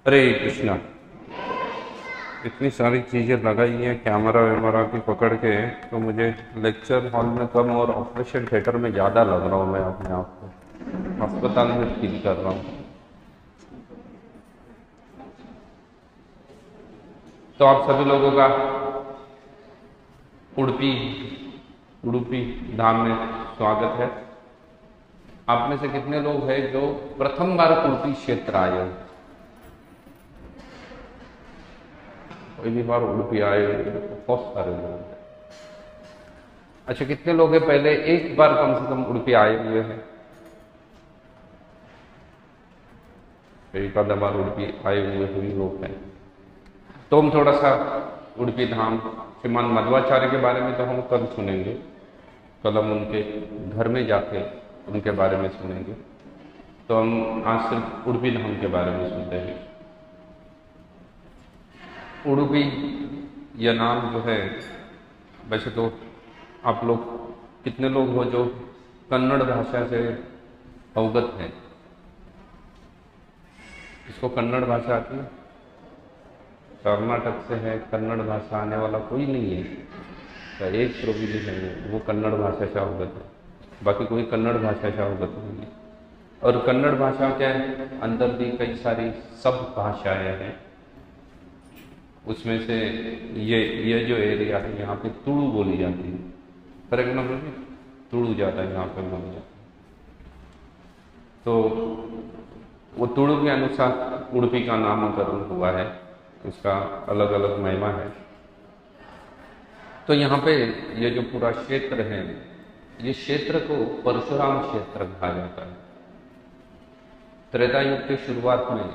हरे कृष्णा। इतनी सारी चीज़ें लगाई हैं कैमरा वैमरा की पकड़ के, तो मुझे लेक्चर हॉल में कम और ऑपरेशन थिएटर में ज़्यादा लग रहा हूँ। मैं अपने आप को अस्पताल में फील कर रहा हूँ। तो आप सभी लोगों का उडुपी उडुपी धाम में स्वागत है। आप में से कितने लोग हैं जो प्रथम बार उडुपी क्षेत्र आए हो? पहली बार उडुपी आए हो? बहुत सारे लोग हैं। अच्छा, कितने लोग हैं पहले एक बार कम से कम उडुपी आए हुए हैं? एक आधा बार उडुपी आए हुए सभी लोग हैं। तो हम थोड़ा सा उडुपी धाम श्रीमान मध्वाचार्य के बारे में तो हम कल सुनेंगे। कल हम उनके घर में जाके उनके बारे में सुनेंगे। तो हम आज सिर्फ उडुपी धाम के बारे में सुनते हैं। उडुपी यह नाम जो है, वैसे तो आप लोग कितने लोग हो जो कन्नड़ भाषा से अवगत हैं? इसको कन्नड़ भाषा आती है? कर्नाटक से है, कन्नड़ भाषा आने वाला कोई नहीं है। तो एक प्रवीण है वो कन्नड़ भाषा से अवगत है, बाकी कोई कन्नड़ भाषा से अवगत नहीं है। और कन्नड़ भाषा के अंदर भी कई सारी सब भाषाएं हैं। उसमें से ये जो एरिया है यहाँ पे तुलु बोली जाती है। फॉर एग्जाम्पल तुलु जाता है यहाँ पे बोली जाती है। तो वो तुलु के अनुसार उडुपी का नामकरण हुआ है। इसका अलग अलग महिमा है। तो यहाँ पे ये जो पूरा क्षेत्र है, ये क्षेत्र को परशुराम क्षेत्र कहा जाता है। त्रेता युग की शुरुआत में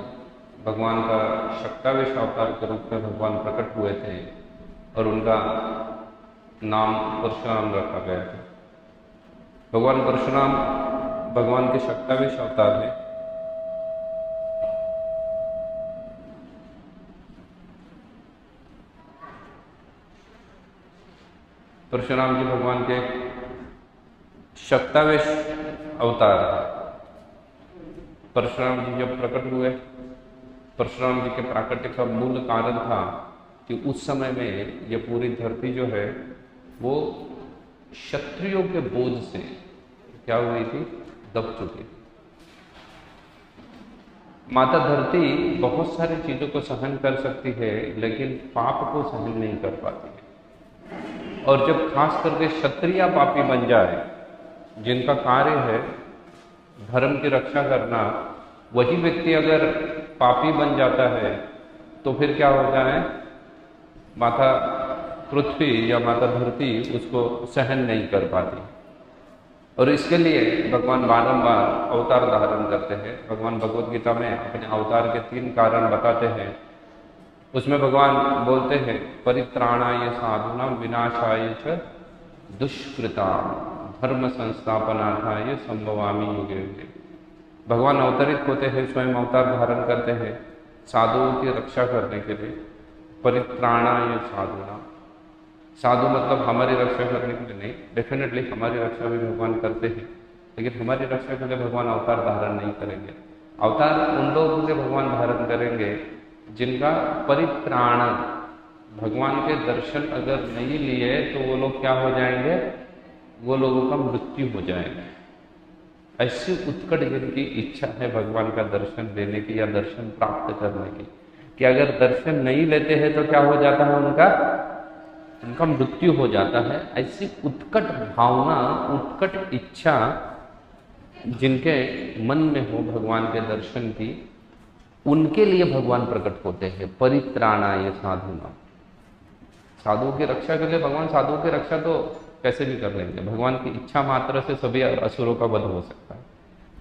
भगवान का शक्तावेश अवतार के रूप में भगवान प्रकट हुए थे और उनका नाम परशुराम रखा गया था। भगवान परशुराम भगवान के शक्तावेश अवतार हैं। परशुराम जी भगवान के शक्तावेश अवतार है। परशुराम जी जब प्रकट हुए, परशुराम जी के प्राकट्य का मूल कारण था कि उस समय में ये पूरी धरती जो है वो क्षत्रियों के बोझ से क्या हुई थी? दब चुकी थी। माता धरती बहुत सारी चीजों को सहन कर सकती है, लेकिन पाप को सहन नहीं कर पाती है। और जब खास करके क्षत्रिय पापी बन जाए, जिनका कार्य है धर्म की रक्षा करना, वही व्यक्ति अगर पापी बन जाता है तो फिर क्या होता है? माता पृथ्वी या माता धरती उसको सहन नहीं कर पाती। और इसके लिए भगवान बारंबार अवतार धारण करते हैं। भगवान भगवद गीता में अपने अवतार के 3 कारण बताते हैं। उसमें भगवान बोलते हैं परित्राणाय साधूनां विनाशाय च दुष्कृतां धर्म संस्थापनार्थाय संभवामि युगे युगे। भगवान अवतरित होते हैं, स्वयं अवतार धारण करते हैं साधुओं की रक्षा करने के लिए। परित्राणाय साधूनां, साधु मतलब हमारी रक्षा करने के लिए नहीं, डेफिनेटली हमारी रक्षा भी भगवान करते हैं, लेकिन हमारी रक्षा के लिए भगवान अवतार धारण नहीं करेंगे। अवतार उन लोगों के भगवान धारण करेंगे जिनका परित्राण, भगवान के दर्शन अगर नहीं लिए तो वो लोग क्या हो जाएंगे? वो लोगों का मृत्यु हो जाएगा। ऐसी उत्कट जिनकी इच्छा है भगवान का दर्शन लेने की या दर्शन प्राप्त करने की, कि अगर दर्शन नहीं लेते हैं तो क्या हो जाता है? उनका मृत्यु हो जाता है। ऐसी उत्कट भावना, उत्कट इच्छा जिनके मन में हो भगवान के दर्शन की, उनके लिए भगवान प्रकट होते हैं। परित्राणाय साधूनां, साधुओं की रक्षा के लिए भगवान, साधुओं की रक्षा तो कैसे भी कर लेंगे। भगवान की इच्छा मात्र से सभी असुरों का वध हो सकता है,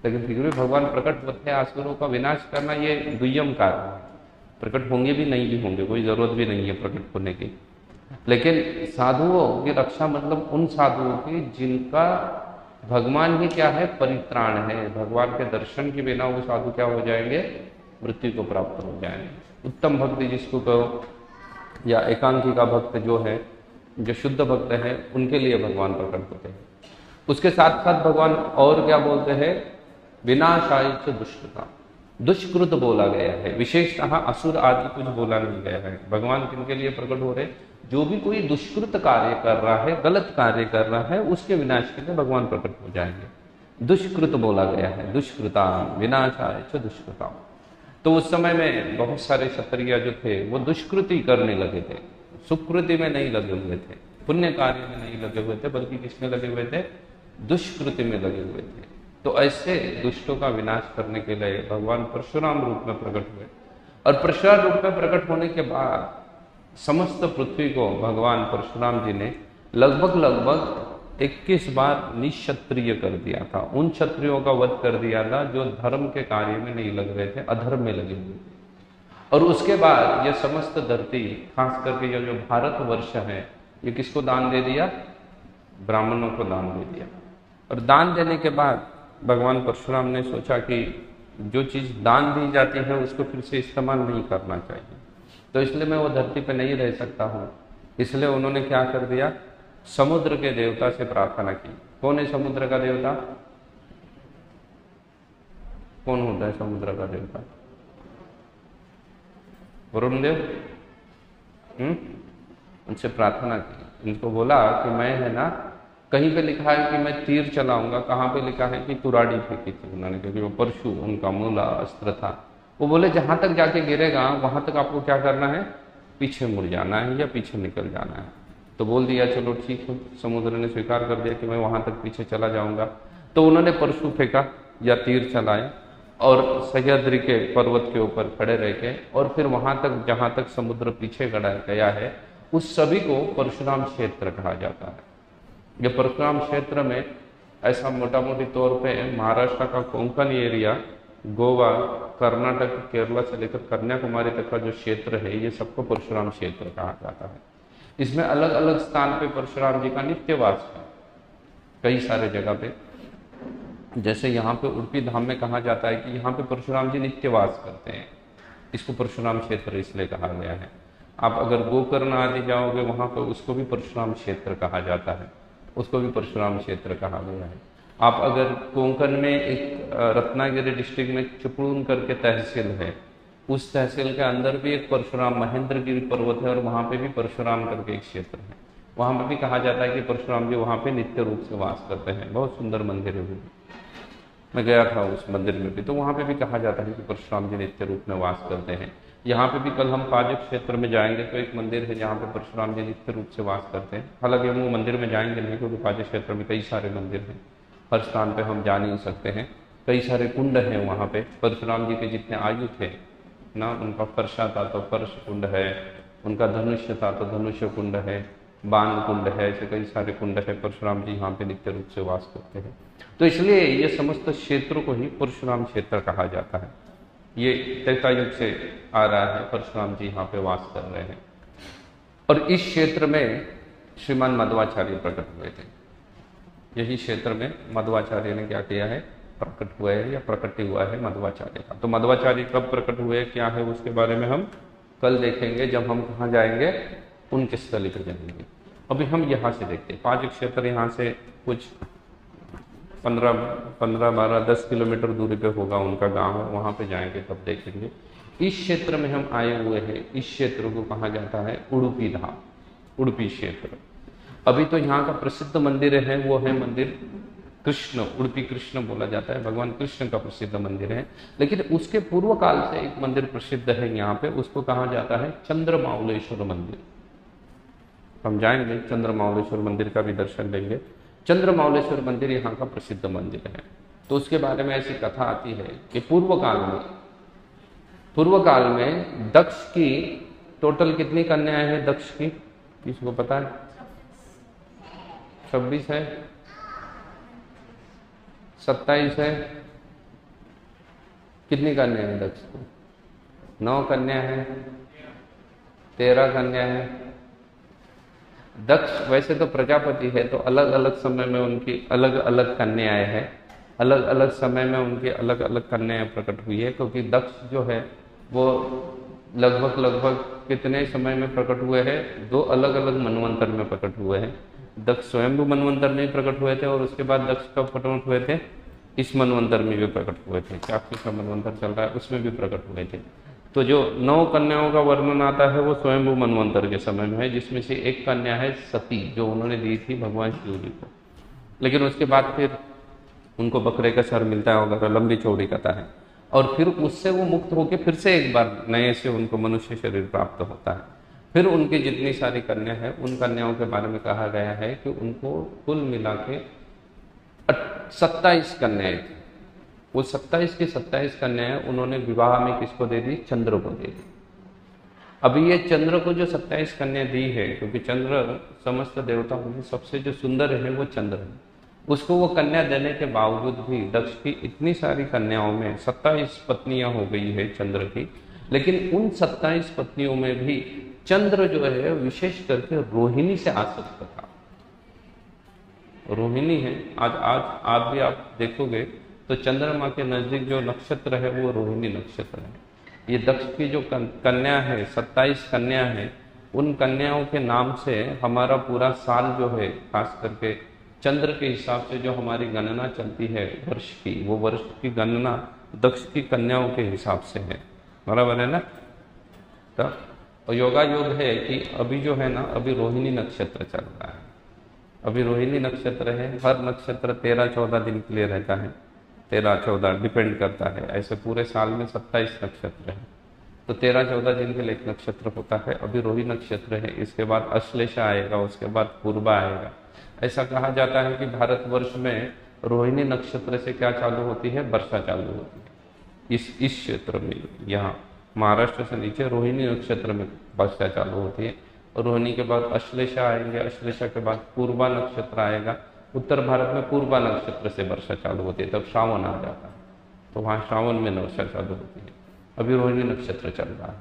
लेकिन फिर भी भगवान प्रकट होते हैं। असुरों का विनाश करना ये दुय्यम कार्य है। प्रकट होंगे भी नहीं भी होंगे, कोई जरूरत भी नहीं है प्रकट होने की। लेकिन साधुओं की रक्षा मतलब उन साधुओं की जिनका भगवान ही क्या है? परित्राण है। भगवान के दर्शन के बिना वो साधु क्या हो जाएंगे? मृत्यु को प्राप्त हो जाएंगे। उत्तम भक्ति जिसको कहो, या एकांकी का भक्त जो है, जो शुद्ध भक्त है, उनके लिए भगवान प्रकट होते हैं। उसके साथ साथ भगवान और क्या बोलते हैं? विनाशाय च दुष्कृतां, दुष्कृत बोला गया है, विशेषतः असुर आदि कुछ बोला नहीं गया है। भगवान किनके लिए प्रकट हो रहे? जो भी कोई दुष्कृत कार्य कर रहा है, गलत कार्य कर रहा है, उसके विनाश के लिए भगवान प्रकट हो जाएंगे। दुष्कृत बोला गया है, दुष्कृता विनाशाय च दुष्कृता। तो उस समय में बहुत सारे क्षत्रिय जो थे वो दुष्कृति करने लगे थे, सुकृति में नहीं लगे हुए थे, पुण्य कार्य में नहीं लगे हुए थे, बल्कि किसमें लगे हुए थे? दुष्कृति में लगे हुए थे। तो ऐसे दुष्टों का विनाश करने के लिए भगवान परशुराम रूप में प्रकट हुए। और परशुराम रूप में प्रकट होने के बाद समस्त पृथ्वी को भगवान परशुराम जी ने लगभग 21 बार निक्षत्रिय कर दिया था। उन क्षत्रियों का वध कर दिया था जो धर्म के कार्य में नहीं लग रहे थे, अधर्म में लगे हुए थे। और उसके बाद यह समस्त धरती, खास करके यह जो भारतवर्ष है, ये किसको दान दे दिया? ब्राह्मणों को दान दे दिया। और दान देने के बाद भगवान परशुराम ने सोचा कि जो चीज़ दान दी जाती है उसको फिर से इस्तेमाल नहीं करना चाहिए, तो इसलिए मैं वो धरती पे नहीं रह सकता हूँ। इसलिए उन्होंने क्या कर दिया? समुद्र के देवता से प्रार्थना की। कौन है समुद्र का देवता? कौन होता है समुद्र का देवता? वरुण देव। उनसे प्रार्थना की, उनको बोला कि मैं है ना, कहीं पे लिखा है कि मैं तीर चलाऊंगा, कहाँ पे लिखा है कि कुराड़ी फेंकी थी उन्होंने, क्योंकि वो परशु उनका मूला अस्त्र था। वो बोले जहां तक जाके गिरेगा वहां तक आपको क्या करना है? पीछे मुड़ जाना है या पीछे निकल जाना है। तो बोल दिया चलो ठीक है, समुद्र ने स्वीकार कर दिया कि मैं वहां तक पीछे चला जाऊंगा। तो उन्होंने परशु फेंका या तीर चलाए और सह्याद्री के पर्वत के ऊपर खड़े रह के, और फिर वहां तक जहां तक समुद्र पीछे गया है उस सभी को परशुराम क्षेत्र कहा जाता है। ये परशुराम क्षेत्र में ऐसा मोटा मोटी तौर पे महाराष्ट्र का कोंकण एरिया, गोवा, कर्नाटक, केरला से लेकर कन्याकुमारी तक का जो क्षेत्र है, ये सबको परशुराम क्षेत्र कहा जाता है। इसमें अलग अलग स्थान पे परशुराम जी का नित्यवास है, कई सारे जगह पे। जैसे यहाँ पे उडुपी धाम में कहा जाता है कि यहाँ पे परशुराम जी नित्यवास करते हैं, इसको परशुराम क्षेत्र इसलिए कहा गया है। आप अगर गोकर्ण आदि जाओगे वहाँ पे उसको भी परशुराम क्षेत्र कहा जाता है, उसको भी परशुराम क्षेत्र कहा गया है। आप अगर कोंकण में एक रत्नागिरी डिस्ट्रिक्ट में चिपळूण करके तहसील है, उस तहसील के अंदर भी एक परशुराम महेंद्रगिरी पर्वत है और वहाँ पे भी परशुराम करके एक क्षेत्र है। वहाँ पे भी कहा जाता है कि परशुराम जी वहाँ पे नित्य रूप से वास करते हैं। बहुत सुंदर मंदिर है वो, मैं गया था उस मंदिर में भी, तो वहाँ पे भी कहा जाता है कि परशुराम जी नित्य रूप में वास करते हैं। यहाँ पे भी कल हम पाजक क्षेत्र में जाएंगे तो एक मंदिर है जहाँ पे परशुराम जी नित्य रूप से वास करते हैं। हालांकि हम वो मंदिर में जाएंगे नहीं, क्योंकि पाजक क्षेत्र में कई सारे मंदिर हैं, हर स्थान पे हम जा नहीं सकते हैं। कई सारे कुंड हैं वहाँ पे, परशुराम जी के जितने आयु थे ना, उनका फरसा था तो फर्श कुंड है, उनका धनुष्य था तो धनुष्य कुंड है, बाण कुंड है, ऐसे कई सारे कुंड है। परशुराम जी यहाँ पे नित्य रूप से वास करते हैं, तो इसलिए ये समस्त क्षेत्र को ही परशुराम क्षेत्र कहा जाता है। ये त्रेता युग से आ रहा है, परशुराम जी यहाँ पे वास कर रहे हैं। और इस क्षेत्र में श्रीमान मध्वाचार्य प्रकट हुए थे। यही क्षेत्र में मध्वाचार्य ने क्या किया है? प्रकट हुआ है या प्रकट हुआ है मध्वाचार्य का। तो मध्वाचार्य कब प्रकट हुए, क्या है, उसके बारे में हम कल देखेंगे जब हम कहाँ जाएंगे, उनके स्थली पर जाएंगे। अभी हम यहाँ से देखते हैं, पाजक क्षेत्र यहाँ से कुछ 15-10 किलोमीटर दूरी पे होगा उनका गांव, वहाँ पे जाएंगे तब देखेंगे। इस क्षेत्र में हम आए हुए हैं, इस क्षेत्र को कहा जाता है उडुपी धाम, उडुपी क्षेत्र। अभी तो यहाँ का प्रसिद्ध मंदिर है वो है मंदिर कृष्ण, उडुपी कृष्ण बोला जाता है, भगवान कृष्ण का प्रसिद्ध मंदिर है। लेकिन उसके पूर्व काल से एक मंदिर प्रसिद्ध है यहाँ पे, उसको कहा जाता है चंद्रमाउलेश्वर मंदिर। हम जाएंगे चंद्रमाउलेश्वर मंदिर का भी दर्शन लेंगे। चंद्रमाउलेश्वर मंदिर यहाँ का प्रसिद्ध मंदिर है। तो उसके बारे में ऐसी कथा आती है कि पूर्व काल में दक्ष की टोटल कितनी कन्याएं हैं? दक्ष की किसी को पता है? 26 है, 27 है, कितनी कन्या है दक्ष को? 9 कन्या है, 13 कन्या है। दक्ष वैसे तो प्रजापति है, तो अलग अलग समय में उनकी अलग अलग कन्याएं हैं, अलग अलग समय में उनकी अलग अलग कन्याएं प्रकट हुई है। क्योंकि दक्ष जो है वो लगभग कितने समय में प्रकट हुए हैं? 2 अलग अलग मनवंतर में प्रकट हुए हैं। दक्ष स्वयं भी मनवंतर में प्रकट हुए थे और उसके बाद दक्ष कब प्रकट हुए थे? इस मनवंतर में भी प्रकट हुए थे, 400वां मनवंतर चल रहा है उसमें भी प्रकट हुए थे। तो जो 9 कन्याओं का वर्णन आता है वो स्वयंभू मनवंतर के समय में है, जिसमें से एक कन्या है सती, जो उन्होंने दी थी भगवान शिव जी को। लेकिन उसके बाद फिर उनको बकरे का सर मिलता है वगैरह, लंबी चौड़ी कथा है, और फिर उससे वो मुक्त होकर फिर से एक बार नए से उनको मनुष्य शरीर प्राप्त होता है। फिर उनकी जितनी सारी कन्या है उन कन्याओं के बारे में कहा गया है कि उनको कुल मिला के 27 कन्याएं थी। वो 27 की 27 कन्याएं उन्होंने विवाह में किसको दे दी? चंद्र को दे दी। अभी ये चंद्र को जो 27 कन्या दी है, क्योंकि चंद्र समस्त देवताओं में सबसे जो सुंदर है वो चंद्र है, उसको वो कन्या देने के बावजूद भी दक्ष की इतनी सारी कन्याओं में 27 पत्नियां हो गई है चंद्र की, लेकिन उन 27 पत्नियों में भी चंद्र जो है विशेष करके रोहिणी से आसक्त था। रोहिणी है, आज भी आप देखोगे तो चंद्रमा के नजदीक जो नक्षत्र है वो रोहिणी नक्षत्र है। ये दक्ष की जो कन्या है, 27 कन्या है, उन कन्याओं के नाम से हमारा पूरा साल जो है, खास करके चंद्र के हिसाब से जो हमारी गणना चलती है वर्ष की, वो वर्ष की गणना दक्ष की कन्याओं के हिसाब से है। बराबर है ना? तो योगा योग है कि अभी जो है ना, अभी रोहिणी नक्षत्र चल रहा है। अभी रोहिणी नक्षत्र है, हर नक्षत्र 13-14 दिन के लिए रहता है, 13-14 डिपेंड करता है। ऐसे पूरे साल में 27 नक्षत्र है, तो 13-14 दिन के लिए एक नक्षत्र होता है। अभी रोहिणी नक्षत्र है, इसके बाद अश्लेषा आएगा, उसके बाद पूर्वा आएगा। ऐसा कहा जाता है कि भारतवर्ष में रोहिणी नक्षत्र से क्या चालू होती है? वर्षा चालू होती है। इस क्षेत्र में, यहाँ महाराष्ट्र से नीचे रोहिणी नक्षत्र में वर्षा चालू होती है। रोहिणी के बाद अश्लेषा आएंगे, अश्लेषा के बाद पूर्वा नक्षत्र आएगा। उत्तर भारत में पूर्वा नक्षत्र से वर्षा चालू होती है, तब श्रावण आ जाता है, तो वहाँ श्रावण में वर्षा चालू होती है। अभी रोहिणी नक्षत्र चल रहा है,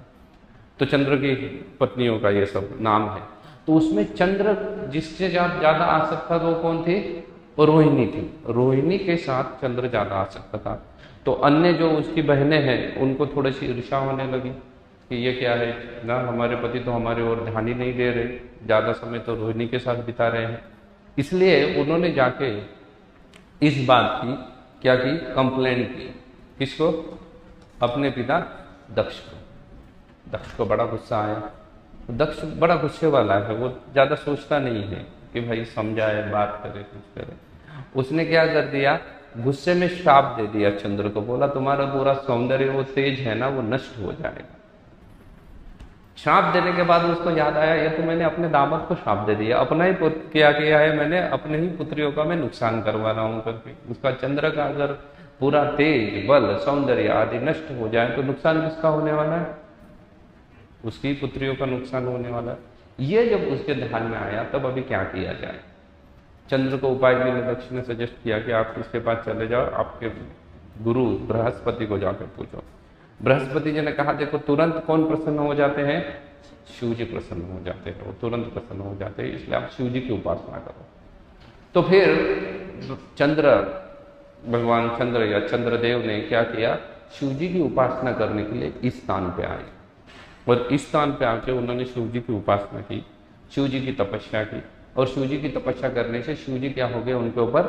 तो चंद्र की पत्नियों का ये सब नाम है। तो उसमें चंद्र जिससे ज्यादा आसक्त था वो कौन थी? रोहिणी थी। रोहिणी के साथ चंद्र ज्यादा आसक्त था। तो अन्य जो उसकी बहनें हैं उनको थोड़ी सी ईर्ष्या होने लगी कि ये क्या है ना, हमारे पति तो हमारे ओर ध्यान ही नहीं दे रहे, ज्यादा समय तो रोहिणी के साथ बिता रहे हैं। इसलिए उन्होंने जाके इस बात की क्या की? कंप्लेंट की। किसको? अपने पिता दक्ष को। दक्ष को बड़ा गुस्सा आया। दक्ष बड़ा गुस्से वाला है, वो ज्यादा सोचता नहीं है कि भाई समझाए, बात करे, कुछ करे। उसने क्या कर दिया? गुस्से में श्राप दे दिया चंद्र को। बोला तुम्हारा पूरा सौंदर्य, वो तेज है ना, वो नष्ट हो जाएगा। श्राप देने के बाद उसको याद आया, ये तो मैंने अपने दामाद को श्राप दे दिया, अपना ही क्या किया है मैंने, अपने ही पुत्रियों का मैं नुकसान करवा रहा हूँ करके। उसका चंद्र का अगर पूरा तेज, बल, सौंदर्य आदि नष्ट हो जाए तो नुकसान किसका होने वाला है? उसकी पुत्रियों का नुकसान होने वाला है। ये जब उसके ध्यान में आया तब अभी क्या किया जाए? चंद्र को उपाय के लिए दक्ष ने सजेस्ट किया कि आप इसके पास चले जाओ, आपके गुरु बृहस्पति को जाकर पूछो। बृहस्पति जी ने कहा देखो तुरंत कौन प्रसन्न हो जाते हैं? शिव जी प्रसन्न हो जाते हैं, वो तुरंत प्रसन्न हो जाते हैं, इसलिए आप शिव जी की उपासना करो। तो फिर चंद्र, भगवान चंद्र या चंद्रदेव ने क्या किया? शिव जी की उपासना करने के लिए इस स्थान पे आए, और इस स्थान पे आके उन्होंने शिव जी की उपासना की, शिव जी की तपस्या की। और शिव जी की तपस्या करने से शिव जी क्या हो गए? उनके ऊपर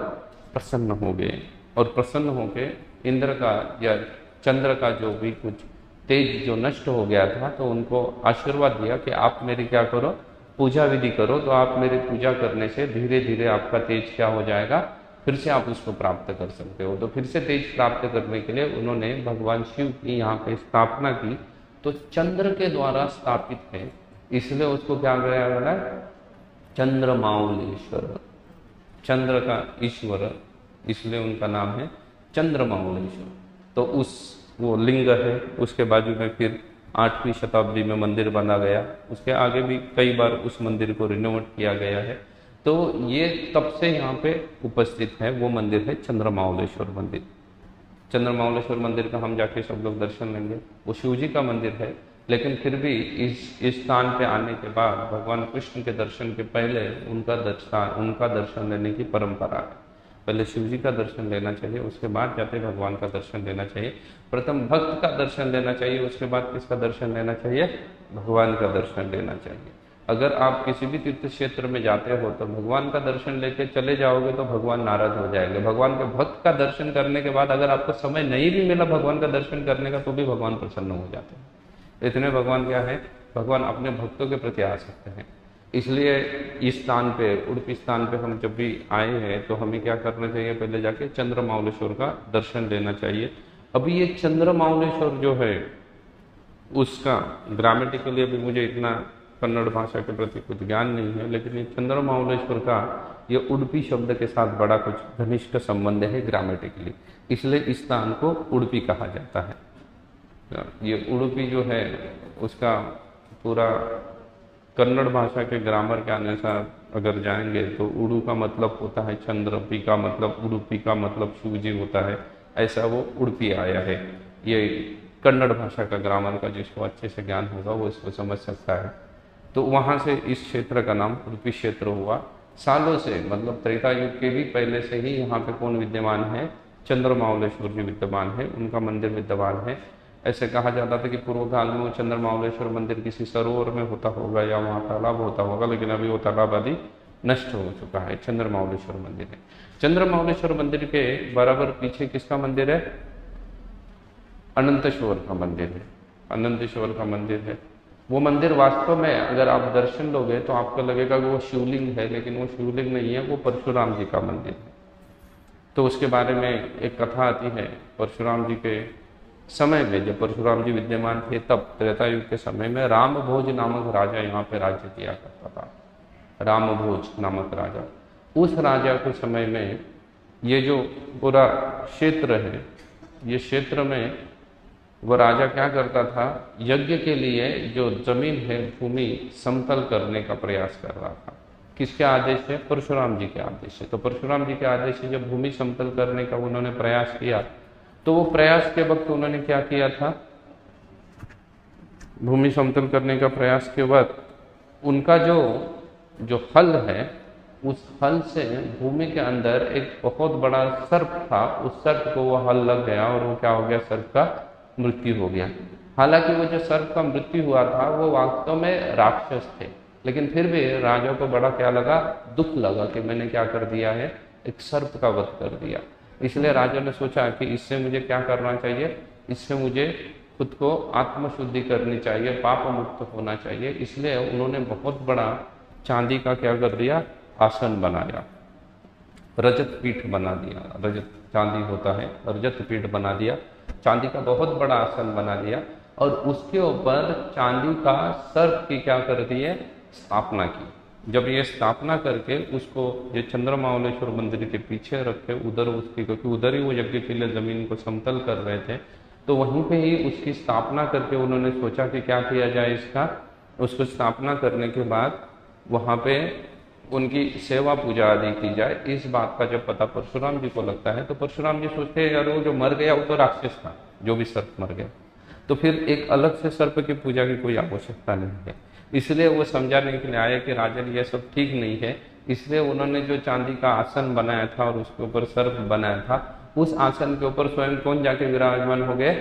प्रसन्न हो गए, और प्रसन्न होके इंद्र का या चंद्र का जो भी कुछ तेज जो नष्ट हो गया था, तो उनको आशीर्वाद दिया कि आप मेरी क्या करो? पूजा विधि करो। तो आप मेरी पूजा करने से धीरे धीरे आपका तेज क्या हो जाएगा? फिर से आप उसको प्राप्त कर सकते हो। तो फिर से तेज प्राप्त करने के लिए उन्होंने भगवान शिव की यहाँ पे स्थापना की। तो चंद्र के द्वारा स्थापित है, इसलिए उसको क्या कहा गया? चंद्रमाउलेश्वर। चंद्र का ईश्वर, इसलिए उनका नाम है चंद्रमाउलेश्वर। तो वो लिंग है, उसके बाजू में फिर 8वीं शताब्दी में मंदिर बना गया। उसके आगे भी कई बार उस मंदिर को रिनोवेट किया गया है। तो ये तब से यहाँ पे उपस्थित है, वो मंदिर है चंद्रमाउलेश्वर मंदिर। चंद्रमाउलेश्वर मंदिर का हम जाके सब लोग दर्शन लेंगे। वो शिव जी का मंदिर है, लेकिन फिर भी इस स्थान पे आने के बाद भगवान कृष्ण के दर्शन के पहले उनका दर्शन लेने की परंपरा है। पहले शिव जी का दर्शन लेना चाहिए, उसके बाद जाते भगवान का दर्शन लेना चाहिए। प्रथम भक्त का दर्शन लेना चाहिए, उसके बाद किसका दर्शन लेना चाहिए? भगवान का दर्शन लेना चाहिए। अगर आप किसी भी तीर्थ क्षेत्र में जाते हो तो भगवान का दर्शन लेके चले जाओगे तो भगवान नाराज हो जाएंगे। भगवान के भक्त का दर्शन करने के बाद अगर आपको समय नहीं भी मिला भगवान का दर्शन करने का तो भी भगवान प्रसन्न हो जाते हैं। इतने भगवान क्या है, भगवान अपने भक्तों के प्रति आसक्त हैं। इसलिए इस स्थान पे, उडुपी स्थान पे हम जब भी आए हैं तो हमें क्या करना चाहिए, पहले जाके चंद्रमाउलेश्वर का दर्शन लेना चाहिए। अभी ये चंद्रमाउलेश्वर जो है उसका ग्रामेटिकली अभी मुझे इतना कन्नड़ भाषा के प्रति कुछ ज्ञान नहीं है, लेकिन ये चंद्रमाउलेश्वर का ये उडुपी शब्द के साथ बड़ा कुछ घनिष्ठ संबंध है ग्रामेटिकली, इसलिए इस स्थान को उडुपी कहा जाता है। ये उडुपी जो है उसका पूरा कन्नड़ भाषा के ग्रामर के अनुसार अगर जाएंगे तो उडु का मतलब होता है चंद्र, पी का मतलब उडुपी का मतलब शिवजी होता है, ऐसा वो उडुपी आया है। ये कन्नड़ भाषा का ग्रामर का जिसको अच्छे से ज्ञान होगा वो इसको समझ सकता है। तो वहाँ से इस क्षेत्र का नाम उडुपी क्षेत्र हुआ। सालों से मतलब त्रेता युग के भी पहले से ही यहाँ पे कौन विद्यमान है, चंद्रमाउलेश्वर जी विद्यमान है, उनका मंदिर विद्यमान है। ऐसे कहा जाता था कि पूर्व काल में वो चंद्रमाउलेश्वर मंदिर किसी सरोवर में होता होगा या वहाँ तालाब होता होगा, लेकिन अभी वो तालाब आदि नष्ट हो चुका है। चंद्रमाउलेश्वर मंदिर है। चंद्रमाउलेश्वर मंदिर के बराबर पीछे किसका मंदिर है, अनंतेश्वर का मंदिर है। अनंतेश्वर का मंदिर है। वो मंदिर वास्तव में अगर आप दर्शन लोगे तो आपको लगेगा कि वो शिवलिंग है, लेकिन वो शिवलिंग नहीं है, वो परशुराम जी का मंदिर है। तो उसके बारे में एक कथा आती है, परशुराम जी के समय में जब परशुराम जी विद्यमान थे तब त्रेता युग के समय में रामभोज नामक राजा यहाँ पे राज्य किया करता था। रामभोज नामक राजा, उस राजा के समय में ये जो पूरा क्षेत्र है, ये क्षेत्र में वो राजा क्या करता था, यज्ञ के लिए जो जमीन है, भूमि समतल करने का प्रयास कर रहा था। किसके आदेश से, परशुराम जी के आदेश से। तो परशुराम जी के आदेश से जब भूमि समतल करने का उन्होंने प्रयास किया तो वो प्रयास के वक्त उन्होंने क्या किया था, भूमि समतल करने का प्रयास के वक्त उनका जो हल है, उस हल से भूमि के अंदर एक बहुत बड़ा सर्प था, उस सर्प को वो हल लग गया और वो क्या हो गया, सर्प का मृत्यु हो गया। हालांकि वो जो सर्प का मृत्यु हुआ था वो वास्तव में राक्षस थे, लेकिन फिर भी राजा को बड़ा क्या लगा, दुख लगा कि मैंने क्या कर दिया है, एक सर्प का वध कर दिया। इसलिए राजा ने सोचा कि इससे मुझे क्या करना चाहिए, इससे मुझे खुद को आत्मशुद्धि करनी चाहिए, पाप मुक्त होना चाहिए। इसलिए उन्होंने बहुत बड़ा चांदी का क्या कर दिया, आसन बनाया, रजत पीठ बना दिया। रजत चांदी होता है, रजत पीठ बना दिया, चांदी का बहुत बड़ा आसन बना दिया और उसके ऊपर चांदी का सर्प की क्या कर दी है, स्थापना की। जब ये स्थापना करके उसको ये चंद्रमाउलेश्वर मंदिर के पीछे रखे, उधर उसकी, क्योंकि उधर ही वो यज्ञ के लिए जमीन को समतल कर रहे थे, तो वहीं पे ही उसकी स्थापना करके उन्होंने सोचा कि क्या किया जाए इसका। उसको स्थापना करने के बाद वहाँ पे उनकी सेवा पूजा आदि की जाए। इस बात का जब पता परशुराम जी को लगता है तो परशुराम जी सोचते हैं यार वो जो मर गया वो तो राक्षस था, जो भी सर्प मर गया, तो फिर एक अलग से सर्प की पूजा की कोई आवश्यकता नहीं है। इसलिए वो समझाने के लिए आए कि राजन ये सब ठीक नहीं है। इसलिए उन्होंने जो चांदी का आसन बनाया था और उसके ऊपर सर्प बनाया था, उस आसन के ऊपर स्वयं कौन जाके विराजमान हो गए,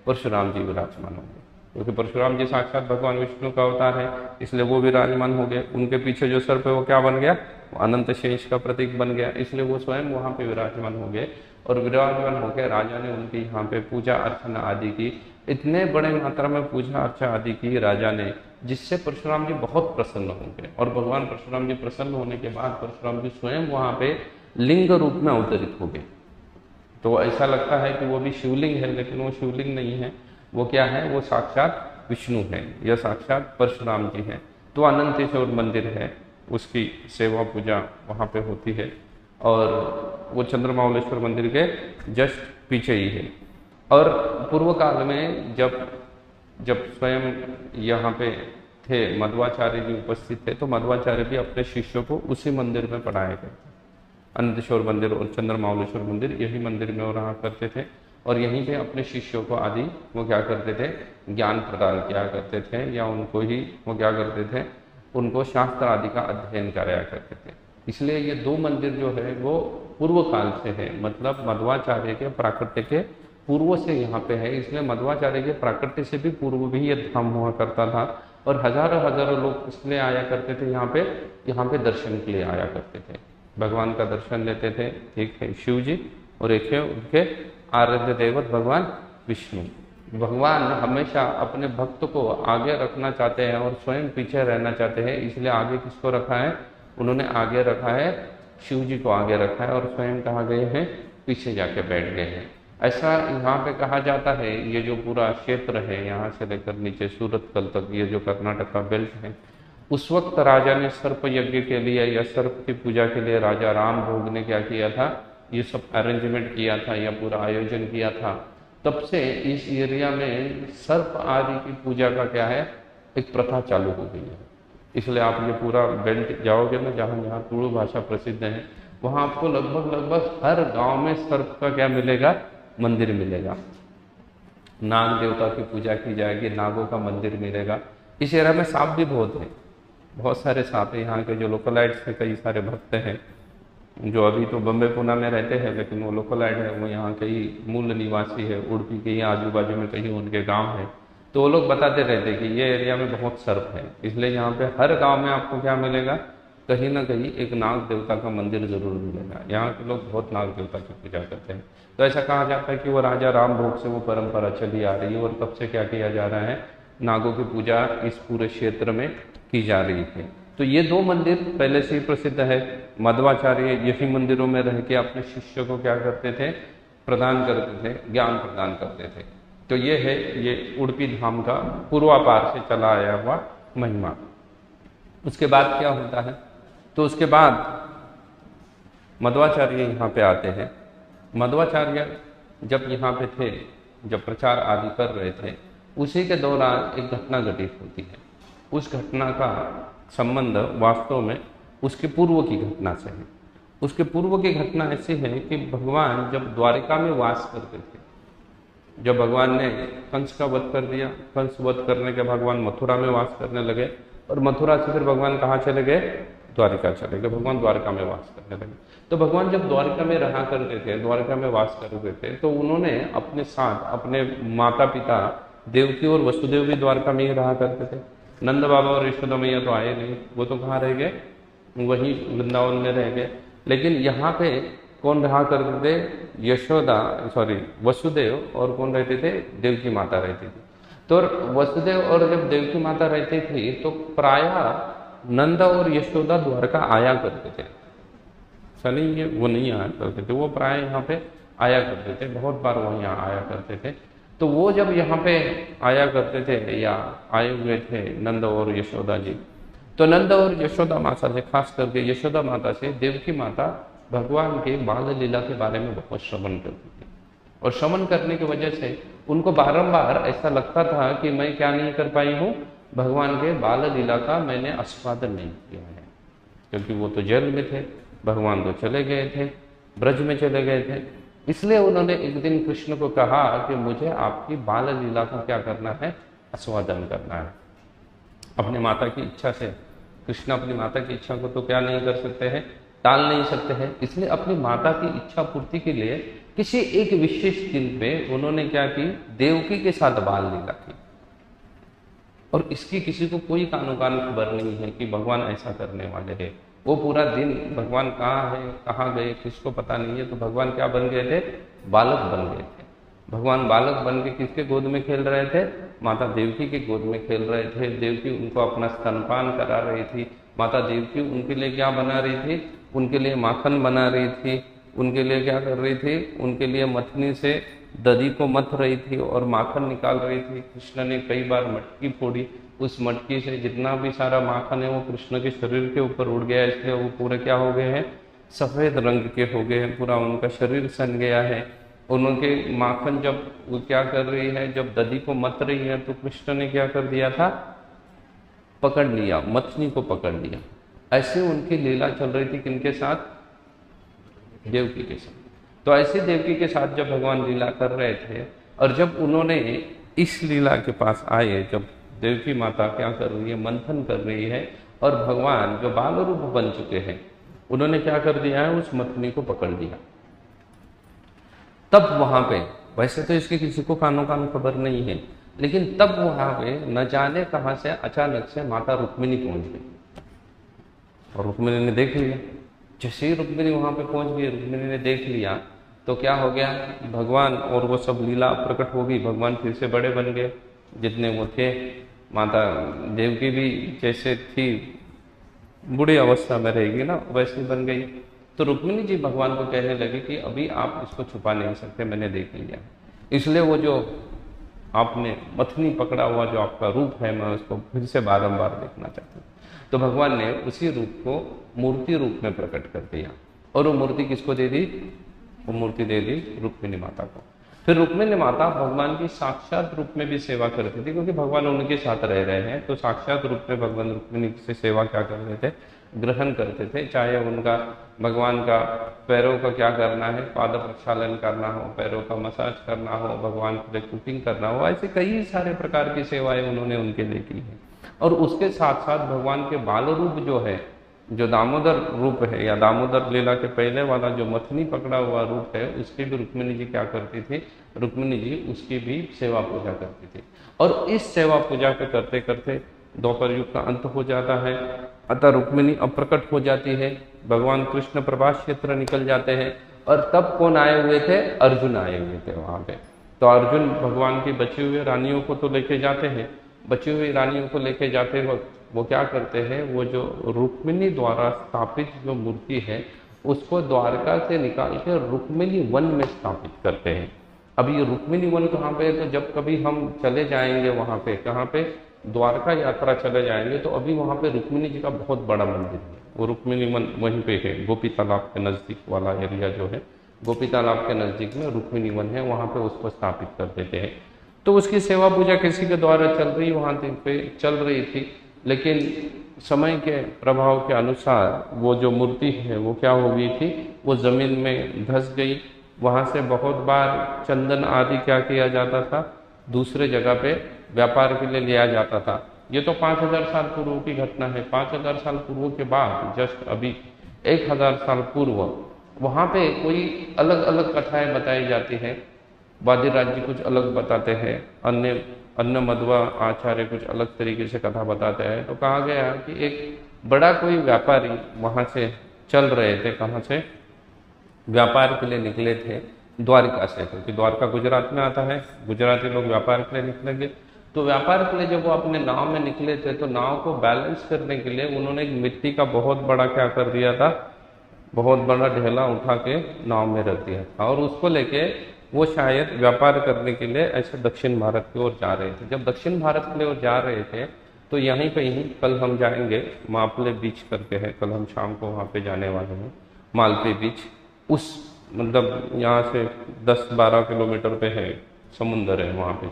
परशुराम जी विराजमान हो गए। क्योंकि परशुराम जी साक्षात भगवान विष्णु का अवतार है, इसलिए वो विराजमान हो गए। उनके पीछे जो सर्प है वो क्या बन गया, वो अनंत शेष का प्रतीक बन गया, इसलिए वो स्वयं वहाँ पे विराजमान हो गए। और विराजमान होकर राजा ने उनकी यहाँ पे पूजा अर्चना आदि की, इतने बड़े मात्रा में पूजा अर्चना आदि की राजा ने, जिससे परशुराम जी बहुत प्रसन्न हो गए। और भगवान परशुराम जी प्रसन्न होने के बाद परशुराम जी स्वयं वहाँ पे लिंग रूप में अवतरित हो गए। तो ऐसा लगता है कि वो भी शिवलिंग है, लेकिन वो शिवलिंग नहीं है, वो क्या है, वो साक्षात विष्णु है, यह साक्षात परशुराम जी हैं। तो अनंतेश्वर मंदिर है, उसकी सेवा पूजा वहाँ पे होती है और वो चंद्रमाउलेश्वर मंदिर के जस्ट पीछे ही है। और पूर्व काल में जब स्वयं यहाँ पे थे मध्वाचार्य जी उपस्थित थे, तो मध्वाचार्य भी अपने शिष्यों को उसी मंदिर में पढ़ाया गया। अनंतेश्वर मंदिर और चंद्रमाउलेश्वर मंदिर, यही मंदिर में वो रहा करते थे और यहीं पे अपने शिष्यों को आदि वो क्या करते थे, ज्ञान प्रदान किया करते थे, या उनको ही वो क्या करते थे, उनको शास्त्र आदि का अध्ययन कराया करते थे। इसलिए ये दो मंदिर जो है वो पूर्व काल से है, मतलब मध्वाचार्य के प्राकृत्य के पूर्व से यहाँ पे है। इसलिए मध्वाचार्य के प्राकृत्य से भी पूर्व भी ये धाम हुआ करता था और हजारों हजारों लोग इसलिए आया करते थे यहाँ पे दर्शन के लिए आया करते थे, भगवान का दर्शन लेते थे। एक है शिव जी और एक है उनके आराध्य देवत भगवान विष्णु। भगवान हमेशा अपने भक्त को आगे रखना चाहते हैं और स्वयं पीछे रहना चाहते हैं, इसलिए आगे किसको रखा है? उन्होंने आगे रखा है शिव जी को आगे रखा है और स्वयं कहाँ गए हैं? पीछे जाके बैठ गए हैं। ऐसा यहाँ पे कहा जाता है, ये जो पूरा क्षेत्र है यहाँ से लेकर नीचे सूरतकल तक, ये जो कर्नाटक का बेल्ट है, उस वक्त राजा ने सर्प यज्ञ के लिए या सर्प की पूजा के लिए राजा राम भोग ने क्या किया था? ये सब अरेंजमेंट किया था या पूरा आयोजन किया था। तब से इस एरिया में सर्प आदि की पूजा का क्या है? एक प्रथा चालू हो गई है। इसलिए आप ये पूरा बेल्ट जाओगे ना, जहाँ जहाँ तुलु भाषा प्रसिद्ध है, वहाँ आपको लगभग हर गांव में सर्प का क्या मिलेगा? मंदिर मिलेगा। नाग देवता की पूजा की जाएगी, नागों का मंदिर मिलेगा। इस एरिया में सांप भी बहुत है, बहुत सारे सांप है। यहाँ के जो लोकलाइट्स हैं, कई सारे भक्त हैं जो अभी तो बम्बे पुणे में रहते हैं, लेकिन वो लोकलाइट है, वो यहाँ के ही मूल निवासी है, उड़पी के ही आजू बाजू में कहीं उनके गांव है। तो वो लोग बताते रहते हैं कि ये एरिया में बहुत सर्प है, इसलिए यहाँ पे हर गांव में आपको क्या मिलेगा? कहीं ना कहीं एक नाग देवता का मंदिर जरूर मिलेगा। यहाँ के लोग बहुत नाग देवता की पूजा करते हैं। तो ऐसा कहा जाता है कि वो राजा राम भोग से वो परंपरा चली आ रही है और तब से क्या किया जा रहा है? नागों की पूजा इस पूरे क्षेत्र में की जा रही है। तो ये दो मंदिर पहले से ही प्रसिद्ध है। मध्वाचार्य यही मंदिरों में रह के अपने शिष्य को क्या करते थे? प्रदान करते थे, ज्ञान प्रदान करते थे। तो ये है ये उड़पी धाम का पूर्वापार से चला आया हुआ महिमा। उसके बाद क्या होता है? तो उसके बाद मध्वाचार्य यहाँ पे आते हैं। मध्वाचार्य जब यहाँ पे थे, जब प्रचार आदि कर रहे थे, उसी के दौरान एक घटना घटित होती है। उस घटना का संबंध वास्तव में उसके पूर्व की घटना से है। उसके पूर्व की घटना ऐसी है कि भगवान जब द्वारिका में वास करते थे, जब भगवान ने कंस का वध कर दिया, कंस वध करने के भगवान मथुरा में वास करने लगे और मथुरा से फिर भगवान कहाँ चले गए? द्वारिका चले गए। भगवान द्वारिका में वास करने लगे। तो भगवान जब द्वारिका में रहा करते थे, द्वारिका में वास करते थे, तो उन्होंने अपने साथ अपने माता पिता देवकी और वसुदेव भी द्वारका में ही रहा करते थे। नंद बाबा और यशोदा मैया तो आए नहीं, वो तो कहाँ रह गए? वहीं वृंदावन में रह गए। लेकिन यहाँ पे कौन रहा करते थे? वसुदेव, और कौन रहते थे? देवकी माता रहती थी। तो वसुदेव और जब देवकी माता रहती थी तो प्रायः नंद और यशोदा द्वारका आया करते थे। चलिए वो नहीं आया करते थे, वो प्राय यहाँ पे आया करते थे, बहुत बार वो यहाँ आया करते थे। तो वो जब यहाँ पे आया करते थे या आए हुए थे नंद और यशोदा जी, तो नंद और यशोदा माता से, खास करके यशोदा माता से देवकी माता भगवान के बाल लीला के बारे में बहुत श्रवण करती थी। और श्रवण करने की वजह से उनको बारंबार ऐसा लगता था कि मैं क्या नहीं कर पाई हूँ? भगवान के बाल लीला का मैंने आस्वादन नहीं किया है, क्योंकि वो तो जेल में थे, भगवान तो चले गए थे, ब्रज में चले गए थे। इसलिए उन्होंने एक दिन कृष्ण को कहा कि मुझे आपकी बाल लीला का क्या करना है? आस्वादन करना है। अपने माता की इच्छा से, कृष्ण अपनी माता की इच्छा को तो क्या नहीं कर सकते हैं? टाल नहीं सकते हैं। इसलिए अपनी माता की इच्छा पूर्ति के लिए किसी एक विशेष दिन पे उन्होंने क्या की? देवकी के साथ बाल लीला की। और इसकी किसी को कोई कानो कान खबर नहीं है कि भगवान ऐसा करने वाले हैं। वो पूरा दिन भगवान कहाँ है, कहाँ गए, किसको पता नहीं है। तो भगवान क्या बन गए थे? बालक बन गए थे। भगवान बालक बन के किसके गोद में खेल रहे थे? माता देवकी के गोद में खेल रहे थे। देवकी उनको अपना स्तनपान करा रही थी। माता देवकी उनके लिए क्या बना रही थी? उनके लिए माखन बना रही थी। उनके लिए क्या कर रही थी? उनके लिए मथनी से दही को मथ रही थी और माखन निकाल रही थी। कृष्ण ने कई बार मटकी फोड़ी, उस मटकी से जितना भी सारा माखन है वो कृष्ण के शरीर के ऊपर उड़ गया, इसलिए वो पूरे क्या हो गए हैं? सफेद रंग के हो गए हैं, पूरा उनका शरीर सन गया है। उनके माखन जब वो क्या कर रही है, जब दही को मथ रही है, तो कृष्ण ने क्या कर दिया था? पकड़ लिया, मथनी को पकड़ लिया। ऐसे उनकी लीला चल रही थी किनके साथ? देवकी के साथ। तो ऐसे देवकी के साथ जब भगवान लीला कर रहे थे और जब उन्होंने इस लीला के पास आए, जब देवकी माता क्या कर रही है? मंथन कर रही है, और भगवान जो बाल रूप बन चुके हैं उन्होंने क्या कर दिया है? उस मथनी को पकड़ लिया। तब वहां पे, वैसे तो इसके किसी को कानो कान खबर नहीं है, लेकिन तब वहां पे न जाने कहां से अचानक से माता रुक्मिणी पहुंच गई और रुक्मिणी ने देख लिया। जैसे ही रुक्मिणी वहां पे पहुंच गई, रुक्मिणी ने देख लिया तो क्या हो गया, भगवान और वो सब लीला प्रकट हो गई, भगवान फिर से बड़े बन गए जितने वो थे। माता देवकी भी जैसे थी बूढ़ी अवस्था में रहेगी ना वैसी बन गई। तो रुक्मिणी जी भगवान को कहने लगी कि अभी आप इसको छुपा नहीं सकते, मैंने देख लिया, इसलिए वो जो आपने मथनी पकड़ा हुआ जो आपका रूप है मैं उसको फिर से बारंबार देखना चाहती हूँ। तो भगवान ने उसी रूप को मूर्ति रूप में प्रकट कर दिया और वो मूर्ति किसको दे दी, वो मूर्ति दे दी रुक्मिणी माता को। फिर रुक्मिणी माता भगवान की साक्षात रूप में भी सेवा करती थी, क्योंकि भगवान उनके साथ रह रहे हैं तो साक्षात रूप में भगवान रुक्मिणी से सेवा क्या कर रहे थे, ग्रहण करते थे। चाहे उनका भगवान का पैरों का क्या करना है, पाद प्रक्षालन करना हो, पैरों का मसाज करना हो, भगवान के लिए कुकिंग करना हो, ऐसे कई सारे प्रकार की सेवाएं उन्होंने उनके लिए की है। और उसके साथ साथ भगवान के बाल रूप जो है, जो दामोदर रूप है या दामोदर लीला के पहले वाला जो मथनी पकड़ा हुआ रूप है, उसकी भी रुक्मिणी जी क्या करती थी, रुक्मिणी जी उसकी भी सेवा पूजा करती थी। और इस सेवा पूजा के करते करते द्वापर युग का अंत हो जाता है, अतः रुक्मिणी अप्रकट हो जाती है, भगवान कृष्ण प्रभास क्षेत्र निकल जाते हैं। और तब कौन आए हुए थे, अर्जुन आए हुए थे वहां पे। तो अर्जुन भगवान की बची हुई रानियों को तो लेके जाते हैं, बची हुई रानियों को लेके जाते वक्त वो क्या करते हैं, वो जो रुक्मिणी द्वारा स्थापित जो मूर्ति है उसको द्वारका से निकाल कर रुक्मिणी वन में स्थापित करते हैं। अब ये रुक्मिणी वन कहाँ पे है, तो जब कभी हम चले जाएंगे वहाँ पे, कहाँ पे, द्वारका यात्रा चले जाएंगे तो अभी वहाँ पे रुक्मिणी जी का बहुत बड़ा मंदिर है, वो रुक्मिणी वन वहीं पे है, गोपी तालाब के नज़दीक वाला एरिया जो है, गोपी तालाब के नज़दीक में रुक्मिणी वन है, वहाँ पे उसको स्थापित कर देते हैं। तो उसकी सेवा पूजा किसी के द्वारा चल रही वहाँ पे चल रही थी, लेकिन समय के प्रभाव के अनुसार वो जो मूर्ति है वो क्या हो गई थी, वो ज़मीन में धंस गई। वहाँ से बहुत बार चंदन आदि क्या किया जाता था, दूसरे जगह पे व्यापार के लिए लिया जाता था। ये तो 5000 साल पूर्व की घटना है। 5000 साल पूर्व के बाद जस्ट अभी 1000 साल पूर्व वहाँ पे कोई अलग अलग कथाएं बताई जाती हैं। वादिराज जी कुछ अलग बताते हैं, अन्य मध्वा आचार्य कुछ अलग तरीके से कथा बताते हैं। तो कहा गया कि एक बड़ा कोई व्यापारी वहाँ से चल रहे थे, कहाँ से, व्यापार के लिए निकले थे द्वारका से, क्योंकि द्वारका गुजरात में आता है, गुजराती लोग व्यापार के लिए निकलेंगे। तो व्यापार के लिए जब वो अपने नाव में निकले थे तो नाव को बैलेंस करने के लिए उन्होंने एक मिट्टी का बहुत बड़ा क्या कर दिया था, बहुत बड़ा ढेला उठा के नाव में रख दिया था और उसको लेके वो शायद व्यापार करने के लिए ऐसे दक्षिण भारत की ओर जा रहे थे। जब दक्षिण भारत की ओर जा रहे थे तो यहीं पे ही कल हम जाएंगे, मालपे बीच करके है, कल हम शाम को वहाँ पे जाने वाले हैं, मालपे बीच। उस मतलब यहाँ से 10-12 किलोमीटर पे है, समुंदर है वहाँ पे,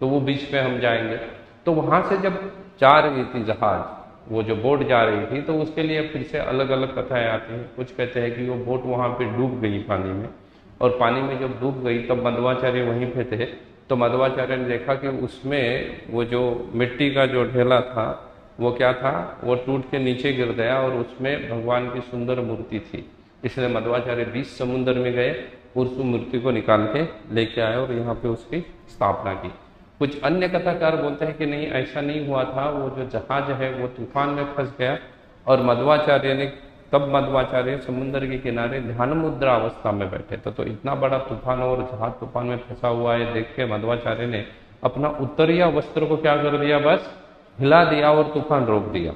तो वो बीच पे हम जाएंगे। तो वहाँ से जब जा रही थी जहाज, वो जो बोट जा रही थी, तो उसके लिए फिर से अलग अलग कथाएं आती हैं। कुछ कहते हैं कि वो बोट वहाँ पे डूब गई पानी में, और पानी में जब डूब गई तब मध्वाचार्य वहीं पे थे। तो मध्वाचार्य ने देखा कि उसमें वो जो मिट्टी का जो ढेला था वो क्या था, वो टूट के नीचे गिर गया और उसमें भगवान की सुंदर मूर्ति थी। इसलिए मध्वाचार्य बीच समुद्र में गए, उस मूर्ति को निकाल के लेके आए और यहाँ पे उसकी स्थापना की। कुछ अन्य कथाकार बोलते हैं कि नहीं, ऐसा नहीं हुआ था, वो जो जहाज है वो तूफान में फंस गया और मध्वाचार्य ने, तब मध्वाचार्य समुद्र के किनारे ध्यान मुद्रा अवस्था में बैठे थे। तो इतना बड़ा तूफान और जहाज तूफान में फंसा हुआ है देख के मध्वाचार्य ने अपना उत्तरीय वस्त्र को क्या कर दिया, बस हिला दिया और तूफान रोक दिया।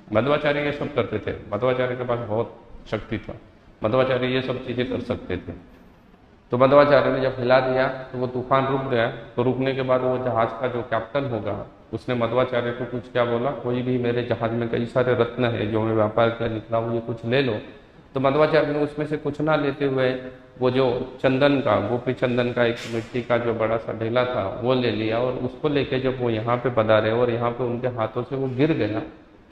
मध्वाचार्य ये सब करते थे, मध्वाचार्य के पास बहुत शक्ति था, मध्वाचार्य ये सब चीजें कर सकते थे। तो मध्वाचार्य ने जब हिला दिया तो वो तूफान रुक गया। तो रुकने के बाद वो जहाज का जो कैप्टन होगा उसने मध्वाचार्य को कुछ क्या बोला, कोई भी मेरे जहाज में कई सारे रत्न है जो मैं व्यापार के लिए निकला हूँ, ये कुछ ले लो। तो मध्वाचार्य ने उसमें से कुछ ना लेते हुए वो जो चंदन का, गोपी चंदन का एक मिट्टी का जो बड़ा सा ढेला था वो ले लिया और उसको लेके जब वो यहाँ पे पधारे और यहाँ पे उनके हाथों से वो गिर गया,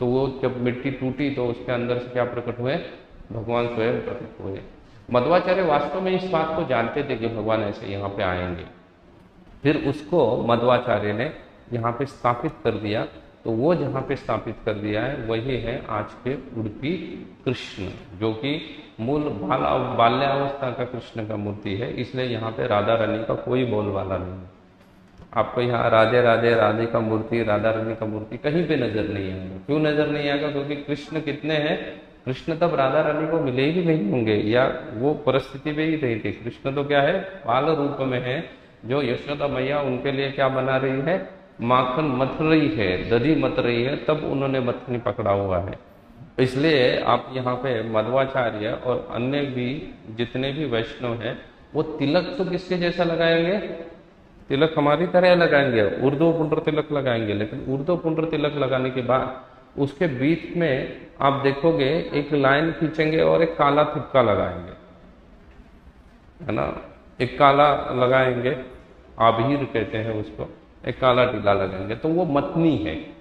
तो वो जब मिट्टी टूटी तो उसके अंदर से क्या प्रकट हुए, भगवान स्वयं प्रकट हुए। मध्वाचार्य वास्तव में इस बात को जानते थे कि भगवान ऐसे यहाँ पे आएंगे। फिर उसको मध्वाचार्य ने यहाँ पे स्थापित कर दिया। तो वो जहाँ पे स्थापित कर दिया है वही है आज के उडुपी कृष्ण, जो कि मूल बाल्यावस्था का कृष्ण का मूर्ति है। इसलिए यहाँ पे राधा रानी का कोई बोलबाला नहीं है। आपको यहाँ राधे राधे राधे का मूर्ति, राधा रानी का मूर्ति कहीं पे नजर नहीं आएगा। क्यों नजर नहीं आएगा? क्योंकि कृष्ण कितने हैं, कृष्ण तब राधा रानी को मिले ही नहीं होंगे, या वो परिस्थिति में ही नहीं थी। कृष्ण तो क्या है, बाल रूप में है, जो यशोदा मैया उनके लिए क्या बना रही है, माखन मथ रही है, दही मथ रही है, तब उन्होंने मथनी पकड़ा हुआ है। इसलिए आप यहाँ पे मध्वाचार्य और अन्य भी जितने भी वैष्णव हैं वो तिलक तो किसके जैसा लगाएंगे, तिलक हमारी तरह लगाएंगे, ऊर्ध्व पुंड्र तिलक लगाएंगे। लेकिन ऊर्ध्व पुंड्र तिलक लगाने के बाद उसके बीच में आप देखोगे एक लाइन खींचेंगे और एक काला थुक्का लगाएंगे, है ना, एक काला लगाएंगे, आभीर कहते हैं उसको, एक काला टीला लगाएंगे, तो वो मथनी है।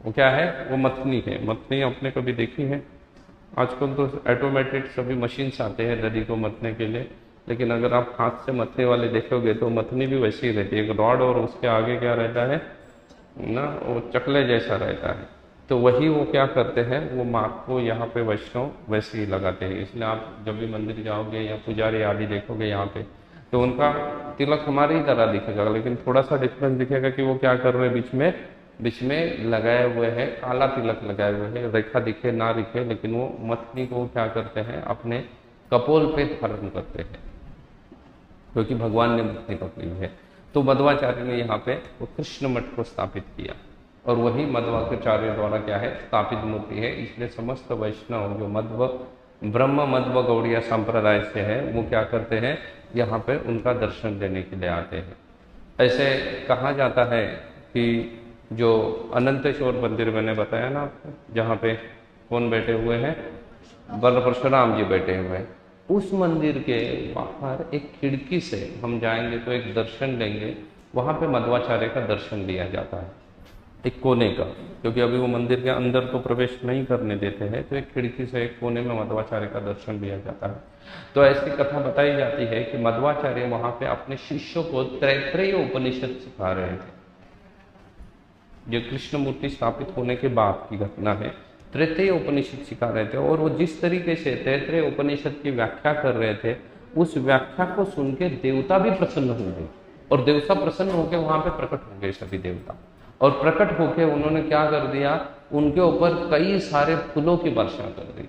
वो क्या है, वो मथनी है। मथनी आपने कभी देखी है? आजकल तो ऑटोमेटेड सभी मशीन्स आते हैं दही को मथने के लिए, लेकिन अगर आप हाथ से मथने वाले देखोगे तो मथनी भी वैसी ही रहती है, एक रॉड और उसके आगे क्या रहता है ना, वो चकले जैसा रहता है। तो वही वो क्या करते हैं, वो माँ को यहाँ पे वैष्णव वैसे ही लगाते हैं। इसलिए आप जब भी मंदिर जाओगे या पुजारी आदि देखोगे यहाँ पे, तो उनका तिलक हमारी तरह दिखेगा, लेकिन थोड़ा सा डिफरेंस दिखेगा कि वो क्या कर रहे हैं, बीच में लगाए हुए हैं, काला तिलक लगाए हुए हैं, रेखा दिखे ना दिखे, लेकिन वो मथनी को क्या करते हैं, अपने कपोल पे धारण करते हैं, क्योंकि भगवान ने मथनी पकड़ी है। तो मध्वाचार्य ने यहाँ पे वो कृष्ण मठ को स्थापित किया, और वही मध्वाचार्य द्वारा क्या है, स्थापित मूर्ति है। इसलिए समस्त वैष्णव जो मध्व ब्रह्म मध्व गौड़िया संप्रदाय से है, वो क्या करते हैं, यहाँ पे उनका दर्शन देने के लिए आते हैं। ऐसे कहा जाता है कि जो अनंतेश्वर मंदिर मैंने बताया ना आपको, जहाँ पे कौन बैठे हुए हैं, बल परशुराम जी बैठे हुए हैं, उस मंदिर के बाहर एक खिड़की से हम जाएंगे तो एक दर्शन लेंगे, वहाँ पे मध्वाचार्य का दर्शन लिया जाता है, एक कोने का, क्योंकि अभी वो मंदिर के अंदर तो प्रवेश नहीं करने देते हैं, तो एक खिड़की से एक कोने में मध्वाचार्य का दर्शन लिया जाता है। तो ऐसी कथा बताई जाती है कि मध्वाचार्य वहाँ पे अपने शिष्यों को त्रैत्रेय उपनिषद सिखा रहे थे। जो कृष्ण मूर्ति स्थापित होने के बाद की घटना है, त्रैत्रेय उपनिषद सिखा रहे थे, और वो जिस तरीके से त्रैत्रेय उपनिषद की व्याख्या कर रहे थे, उस व्याख्या को सुन के देवता भी प्रसन्न हो गए, और देवता प्रसन्न होकर वहां पे प्रकट हो गए सभी देवता, और प्रकट होकर उन्होंने क्या कर दिया, उनके ऊपर कई सारे फूलों की वर्षा कर दी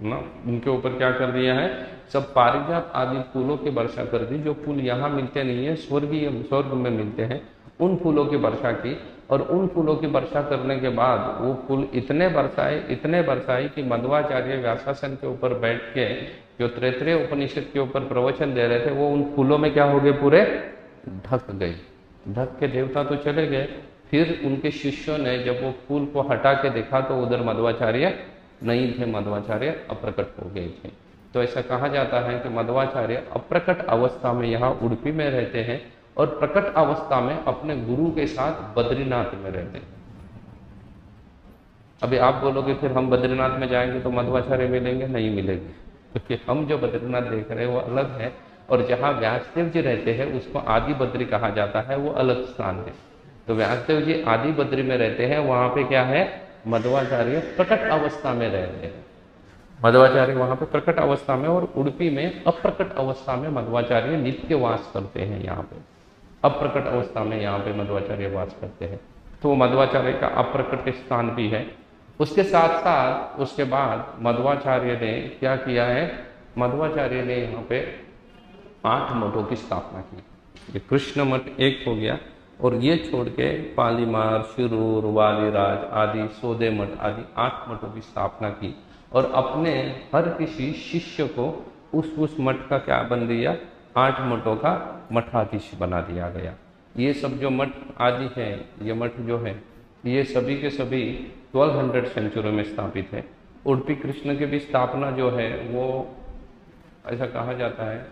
ना, उनके ऊपर क्या कर दिया है, सब पारिजात आदि फूलों की वर्षा कर दी। जो फूल यहाँ मिलते नहीं है, स्वर्ग में मिलते हैं, उन फूलों की वर्षा की। और उन फूलों की वर्षा करने के बाद वो फूल इतने बरसाए कि मध्वाचार्य व्यासासन के ऊपर बैठ के जो त्रैत्रेय उपनिषद के ऊपर प्रवचन दे रहे थे, वो उन फूलों में क्या हो गए, पूरे ढक गए। ढक के देवता तो चले गए, फिर उनके शिष्यों ने जब वो फूल को हटा के देखा तो उधर मध्वाचार्य नहीं थे, मध्वाचार्य अप्रकट हो गए थे। तो ऐसा कहा जाता है कि मध्वाचार्य अप्रकट अवस्था में यहाँ उडुपी में रहते हैं, और प्रकट अवस्था में अपने गुरु के साथ बद्रीनाथ में रहते हैं। अभी आप बोलोगे फिर हम बद्रीनाथ में जाएंगे तो मध्वाचार्य मिलेंगे? नहीं मिलेंगे, क्योंकि हम जो बद्रीनाथ देख रहे हैं वो अलग है, और जहाँ व्यासदेव जी रहते हैं उसको आदि बद्री कहा जाता है, वो अलग स्थान है। तो व्यासदेव जी आदि बद्री में रहते हैं, वहाँ पे क्या है, मध्वाचार्य प्रकट अवस्था में रहते हैं। मध्वाचार्य वहाँ पे प्रकट अवस्था में, और उडुपी में अप्रकट अवस्था में मध्वाचार्य नित्य वास करते हैं। यहाँ पे अप्रकट अवस्था में यहाँ पे मध्वाचार्य वास करते हैं। तो मध्वाचार्य का अप्रकट स्थान भी है। उसके साथ साथ उसके बाद मध्वाचार्य ने क्या किया है, मध्वाचार्य ने यहाँ पे 8 मठों की स्थापना की। ये कृष्ण मठ एक हो गया, और ये छोड़ के पालीमार, शिरूर, वालीराज आदि, सोदे मठ आदि 8 मठों की स्थापना की, और अपने हर किसी शिष्य को उस मठ का क्या बन दिया, 8 मठों का मठाधीश बना दिया गया। ये सब जो मठ आदि है, ये मठ जो है, ये सभी के सभी 1200 सेंचुरी में स्थापित है। उडुपी कृष्ण की भी स्थापना जो है वो ऐसा कहा जाता है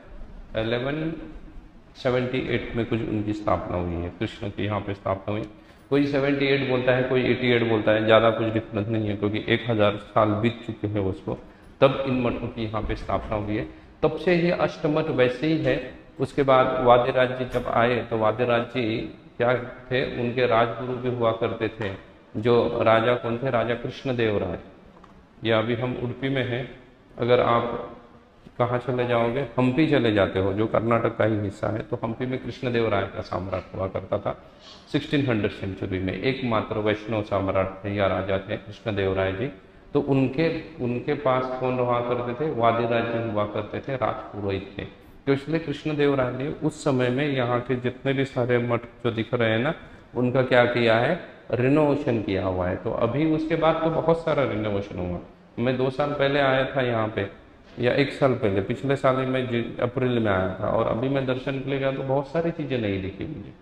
1178 में कुछ उनकी स्थापना हुई है, कृष्ण की यहाँ पे स्थापना हुई। कोई 78 बोलता है, कोई 88 बोलता है, ज़्यादा कुछ डिफरेंस नहीं है, क्योंकि 1000 साल बीत चुके हैं उसको, तब इन मठों की यहाँ पे स्थापना हुई है। तब से ये अष्टमठ वैसे ही है। उसके बाद वादिराज जी जब आए तो वादिराज जी क्या थे, उनके राजगुरु भी हुआ करते थे। जो राजा कौन थे, राजा कृष्णदेव राय। या अभी हम उडुपी में हैं, अगर आप कहाँ चले जाओगे, हम्पी चले जाते हो, जो कर्नाटक का ही हिस्सा है। तो हम्पी में कृष्णदेवराय का सम्राट हुआ करता था 1600 सेंचुरी में। एकमात्र वैष्णव सम्राट थे या राजा थे कृष्णदेवराय जी। तो उनके उनके पास कौन रहा करते थे, वादिराज जी हुआ करते थे, राजपुरोहित थे। तो इसलिए कृष्णदेवराय ने उस समय में यहाँ के जितने भी सारे मठ जो दिख रहे हैं ना, उनका क्या किया है, रिनोवेशन किया हुआ है। तो अभी उसके बाद तो बहुत सारा रिनोवेशन हुआ। मैं 2 साल पहले आया था यहाँ पे, या 1 साल पहले, पिछले साल ही मैं अप्रैल में आया था, और अभी मैं दर्शन के लिए गया तो बहुत सारी चीज़ें नहीं दिखी मुझे।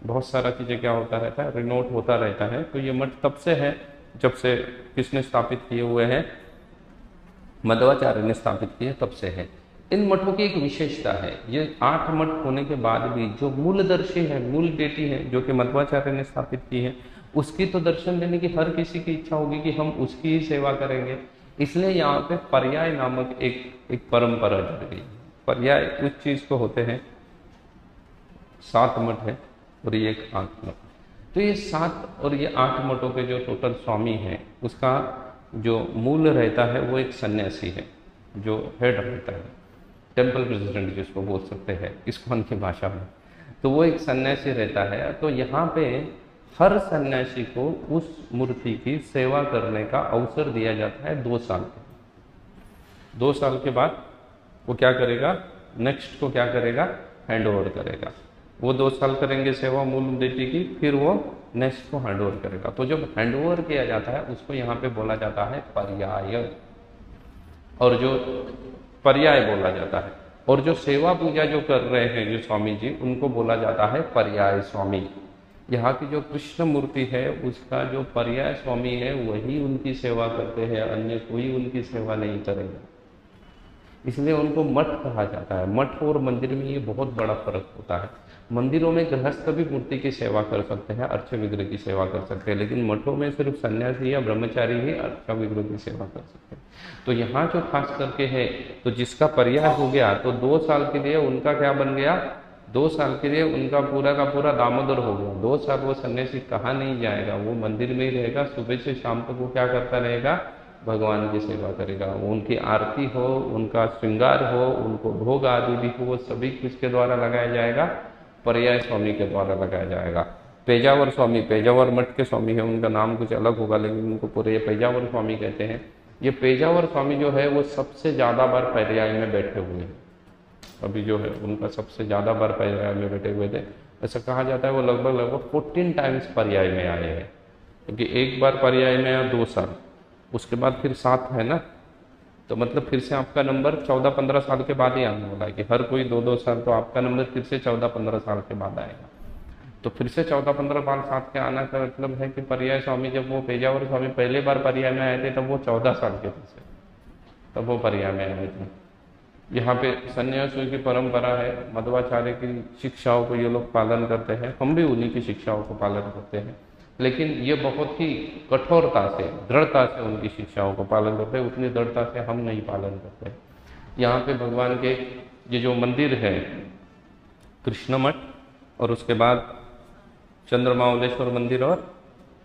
बहुत सारा चीज़ें क्या होता रहता है, रिनोट होता रहता है। तो ये मठ तब से है जब से किसने स्थापित किए हुए हैं, मध्वाचार्य ने स्थापित किए, तब से है। इन मठों की एक विशेषता है, ये 8 मठ होने के बाद भी जो मूलदर्शी है, मूल बेटी है जो कि मध्वाचार्य ने स्थापित की है, उसकी तो दर्शन लेने की हर किसी की इच्छा होगी कि हम उसकी ही सेवा करेंगे। इसलिए यहाँ पे पर्याय नामक एक परंपरा जुड़ गई। पर्याय उस चीज को होते हैं, 7 मठ है और ये एक 8 मठ। तो ये 7 और ये 8 मठों के जो टोटल स्वामी हैं, उसका जो मूल रहता है वो एक सन्यासी है, जो हेड रहता है, टेम्पल प्रेसिडेंट जिसको बोल सकते हैं इस्कॉन की भाषा में। तो वो एक सन्यासी रहता है। तो यहाँ पे हर सन्यासी को उस मूर्ति की सेवा करने का अवसर दिया जाता है 2 साल के। 2 साल के बाद वो क्या करेगा, नेक्स्ट को क्या करेगा, हैंड ओवर करेगा। वो 2 साल करेंगे सेवा मूल बेटी की, फिर वो नेक्स्ट को हैंड ओवर करेगा। तो जब हैंड ओवर किया जाता है उसको यहाँ पे बोला जाता है पर्याय, और जो पर्याय बोला जाता है। और जो सेवा पूजा जो कर रहे हैं जो स्वामी जी, उनको बोला जाता है पर्याय स्वामी। यहाँ की जो कृष्ण मूर्ति है उसका जो पर्याय स्वामी है वही उनकी सेवा करते हैं, अन्य कोई उनकी सेवा नहीं करेगा। इसलिए उनको मठ कहा जाता है। मठ और मंदिर में ये बहुत बड़ा फर्क होता है। मंदिरों में गृहस्थ भी मूर्ति की सेवा कर सकते हैं, अर्च विग्रह की सेवा कर सकते हैं, लेकिन मठों में सिर्फ सन्यासी या ब्रह्मचारी ही अर्च विग्रह की सेवा कर सकते हैं। तो यहाँ जो खास करके है, तो जिसका पर्याय हो गया तो 2 साल के लिए उनका क्या बन गया, 2 साल के लिए उनका पूरा का पूरा दामोदर हो गया। 2 साल वो सन्यासी कहाँ नहीं जाएगा, वो मंदिर में ही रहेगा। सुबह से शाम तक वो क्या करता रहेगा, भगवान की सेवा करेगा। उनकी आरती हो, उनका श्रृंगार हो, उनको भोग आदि भी हो, वो सभी किसके द्वारा लगाया जाएगा, पर्याय स्वामी के द्वारा लगाया जाएगा। पेजावर स्वामी, पेजावर मठ के स्वामी है, उनका नाम कुछ अलग होगा लेकिन उनको पूरे ये पेजावर स्वामी कहते हैं। ये पेजावर स्वामी जो है वो सबसे ज़्यादा बार पर्याय में बैठे हुए हैं। अभी जो है उनका सबसे ज़्यादा बार पर्याय में बैठे हुए थे। ऐसा कहा जाता है वो लगभग 14 टाइम्स पर्याय में आए हैं, क्योंकि एक बार पर्याय में आया 2 साल, उसके बाद फिर 7 है ना, तो मतलब फिर से आपका नंबर 14-15 साल के बाद ही आने वाला है। कि हर कोई 2-2 साल, तो आपका नंबर फिर से 14-15 साल के बाद आएगा। तो फिर से 14-15 साल साथ के आना का मतलब है कि पर्याय स्वामी, जब वो पेजावर स्वामी पहले बार पर्याय में आए थे तब वो 14 साल के थे, तब वो पर्याय में आए थे। यहाँ पे सन्यासियों की परंपरा है, मध्वाचार्य की शिक्षाओं को ये लोग पालन करते हैं, हम भी उन्हीं की शिक्षाओं को पालन करते हैं, लेकिन ये बहुत ही कठोरता से, दृढ़ता से उनकी शिक्षाओं को पालन करते हैं। उतनी दृढ़ता से हम नहीं पालन करते। यहाँ पे भगवान के ये जो मंदिर है कृष्ण मठ, और उसके बाद चंद्रमावलेश्वर मंदिर और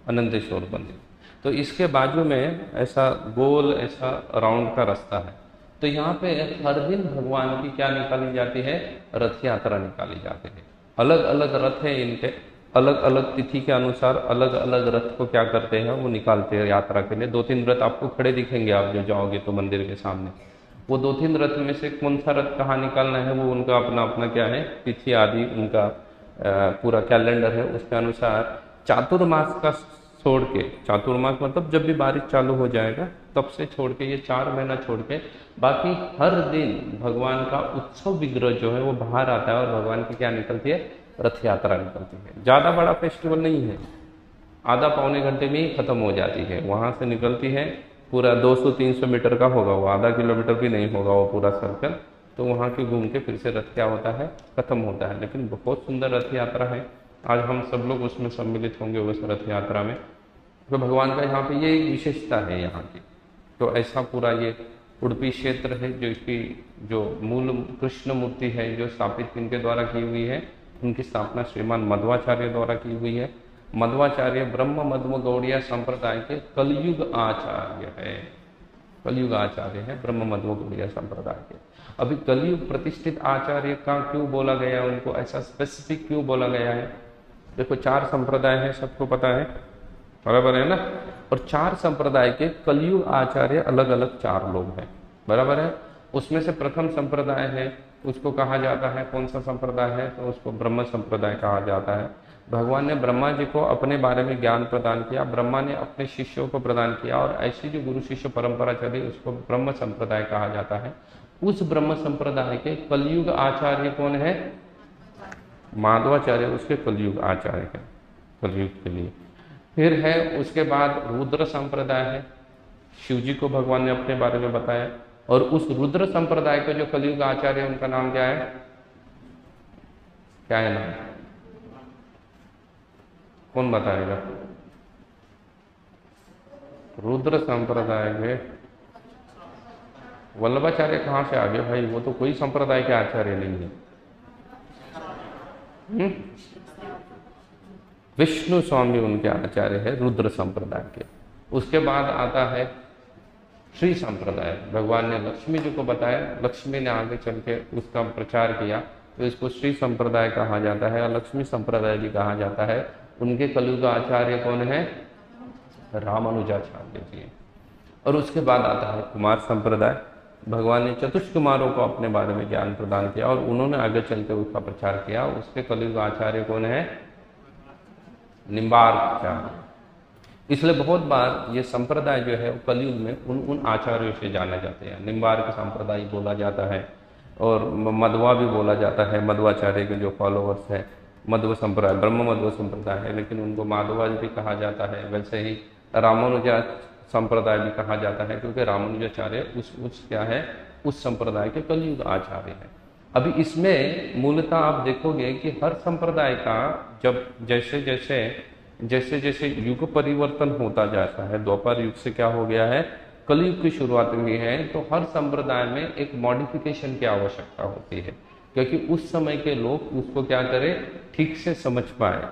अनंतेश्वर मंदिर, तो इसके बाजू में ऐसा गोल, ऐसा राउंड का रास्ता है। तो यहाँ पे हर दिन भगवान की क्या निकाली जाती है, रथ यात्रा निकाली जाती है। अलग अलग रथ है इनके, अलग अलग तिथि के अनुसार अलग अलग रथ को क्या करते हैं, वो निकालते हैं यात्रा के लिए। 2-3 रथ आपको खड़े दिखेंगे, आप जो जाओगे तो मंदिर के सामने। वो 2-3 रथ में से कौन सा रथ कहाँ निकालना है, वो उनका अपना अपना क्या है, तिथि आदि उनका पूरा कैलेंडर है। उसके अनुसार चातुर्मास का छोड़ के, चातुर्मास मतलब जब भी बारिश चालू हो जाएगा तब से छोड़ के, ये 4 महीना छोड़ के बाकी हर दिन भगवान का उत्सव विग्रह जो है वो बाहर आता है, और भगवान की क्या निकलती है, रथ यात्रा निकलती है। ज़्यादा बड़ा फेस्टिवल नहीं है, आधा पौने घंटे में ही खत्म हो जाती है। वहाँ से निकलती है, पूरा 200-300 मीटर का होगा वो, आधा किलोमीटर भी नहीं होगा वो पूरा सर्कल। तो वहाँ के घूम के फिर से रथ क्या होता है, खत्म होता है। लेकिन बहुत सुंदर रथ यात्रा है, आज हम सब लोग उसमें सम्मिलित होंगे उस रथ यात्रा में। तो भगवान का यहाँ पे ये एक विशेषता है यहाँ की। तो ऐसा पूरा ये उडुपी क्षेत्र है, जो इसकी जो मूल कृष्ण मूर्ति है जो स्थापित इनके द्वारा की हुई है, उनकी स्थापना श्रीमान मध्वाचार्य द्वारा की हुई है। मध्वाचार्य ब्रह्म मध्व गौड़िया संप्रदाय के कलयुग आचार्य है। कलयुग आचार्य हैं ब्रह्म मध्व गौड़ीय संप्रदाय के। अभी कलयुग प्रतिष्ठित आचार्य का क्यों बोला गया, उनको ऐसा स्पेसिफिक क्यों बोला गया है? देखो 4 संप्रदाय है, सबको पता है, बराबर है ना। और 4 संप्रदाय के कलयुग आचार्य अलग अलग 4 लोग हैं, बराबर है। उसमें से प्रथम संप्रदाय है, उसको कहा जाता है, कौन सा संप्रदाय है? तो उसको ब्रह्म संप्रदाय कहा जाता है। भगवान ने ब्रह्मा जी को अपने बारे में ज्ञान प्रदान किया, ब्रह्मा ने अपने शिष्यों को प्रदान किया, और ऐसी जो गुरु शिष्य परंपरा चली उसको ब्रह्म संप्रदाय कहा जाता है। उस ब्रह्म संप्रदाय के कलयुग आचार्य कौन है? माधवाचार्य उसके कलयुग आचार्य है, कलयुग के लिए। फिर है उसके बाद रुद्र संप्रदाय है, शिव जी को भगवान ने अपने बारे में बताया। और उस रुद्र संप्रदाय के जो कलयुग आचार्य है उनका नाम क्या है? क्या है नाम? कौन बताएगा? रुद्र संप्रदाय के वल्लभाचार्य कहाँ से आ गए भाई? वो तो कोई संप्रदाय के आचार्य नहीं है। विष्णु स्वामी उनके आचार्य है रुद्र संप्रदाय के। उसके बाद आता है श्री संप्रदाय। भगवान ने लक्ष्मी जी को बताया, लक्ष्मी ने आगे चल के उसका प्रचार किया, तो इसको श्री संप्रदाय कहा जाता है, और लक्ष्मी संप्रदाय भी कहा जाता है। उनके कलयुग आचार्य कौन है? रामानुजाचार्य जी। और उसके बाद आता है कुमार संप्रदाय। भगवान ने चतुष्कुमारों को अपने बारे में ज्ञान प्रदान किया और उन्होंने आगे चल के उसका प्रचार किया। उसके कलयुग आचार्य कौन है? निम्बार्काचार्य। इसलिए बहुत बार ये संप्रदाय जो है कलयुग में उन आचार्यों से जाने जाते हैं। निम्बार्क संप्रदाय बोला जाता है, और मध्वा भी बोला जाता है। मध्वाचार्य के जो फॉलोअर्स हैं, मध्व संप्रदाय, ब्रह्म मध्व संप्रदाय है, लेकिन उनको माधवा भी कहा जाता है। वैसे ही रामानुजा संप्रदाय भी कहा जाता है, क्योंकि रामानुजाचार्य उस क्या है, उस संप्रदाय के कलयुग आचार्य है। अभी इसमें मूलतः आप देखोगे कि हर संप्रदाय का जब जैसे जैसे युग परिवर्तन होता जाता है, द्वापर युग से क्या हो गया है, कलयुग की शुरुआत हुई है, तो हर संप्रदाय में एक मॉडिफिकेशन की आवश्यकता होती है, क्योंकि उस समय के लोग उसको क्या करें, ठीक से समझ पाए,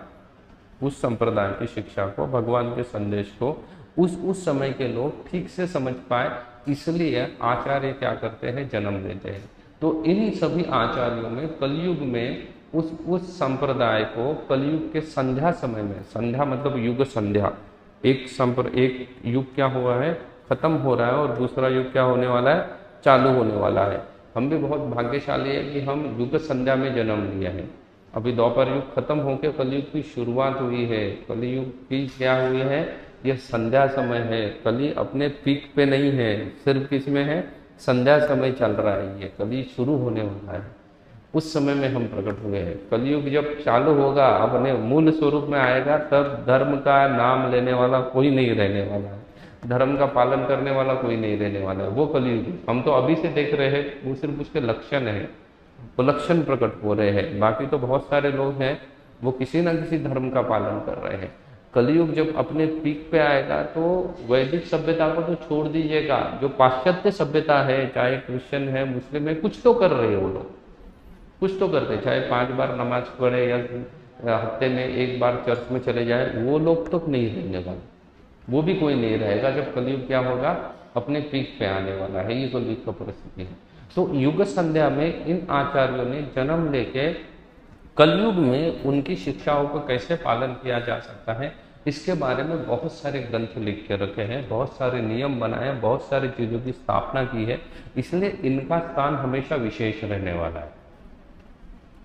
उस संप्रदाय की शिक्षा को, भगवान के संदेश को उस समय के लोग ठीक से समझ पाए। इसलिए आचार्य क्या करते हैं, जन्म लेते हैं। तो इन्हीं सभी आचार्यों में कलयुग में उस संप्रदाय को कलयुग के संध्या समय में, संध्या मतलब युग संध्या, एक युग क्या हुआ है, खत्म हो रहा है, और दूसरा युग क्या होने वाला है, चालू होने वाला है। हम भी बहुत भाग्यशाली है कि हम युग संध्या में जन्म लिया है। अभी द्वापर युग खत्म होकर कलयुग की शुरुआत हुई है। कलयुग की क्या हुई है, यह संध्या समय है। कली अपने पीक पे नहीं है, सिर्फ किसमें है, संध्या समय चल रहा है। ये कली शुरू होने वाला है, उस समय में हम प्रकट हुए हैं। कलयुग जब चालू होगा, अपने मूल स्वरूप में आएगा, तब धर्म का नाम लेने वाला कोई नहीं रहने वाला है, धर्म का पालन करने वाला कोई नहीं रहने वाला है। वो कलयुग हम तो अभी से देख रहे हैं, वो सिर्फ उसके लक्षण है, वो लक्षण प्रकट हो रहे हैं। बाकी तो बहुत सारे लोग हैं वो किसी न किसी धर्म का पालन कर रहे हैं। कलयुग जब अपने पीक पे आएगा तो वैदिक सभ्यता को तो छोड़ दीजिएगा, जो पाश्चात्य सभ्यता है, चाहे क्रिश्चियन है, मुस्लिम है, कुछ तो कर रहे हैं वो लोग, कुछ तो करते, चाहे 5 बार नमाज पढ़े या हफ्ते में 1 बार चर्च में चले जाए, वो लोग तो नहीं रहने वाले, वो भी कोई नहीं रहेगा जब कलयुग क्या होगा, अपने पीक पे आने वाला है। ये कलयुग का परिस्थिति है। तो युग संध्या में इन आचार्यों ने जन्म लेके कलयुग में उनकी शिक्षाओं को कैसे पालन किया जा सकता है, इसके बारे में बहुत सारे ग्रंथ लिख के रखे हैं, बहुत सारे नियम बनाए, बहुत सारी चीज़ों की स्थापना की है। इसलिए इनका स्थान हमेशा विशेष रहने वाला है।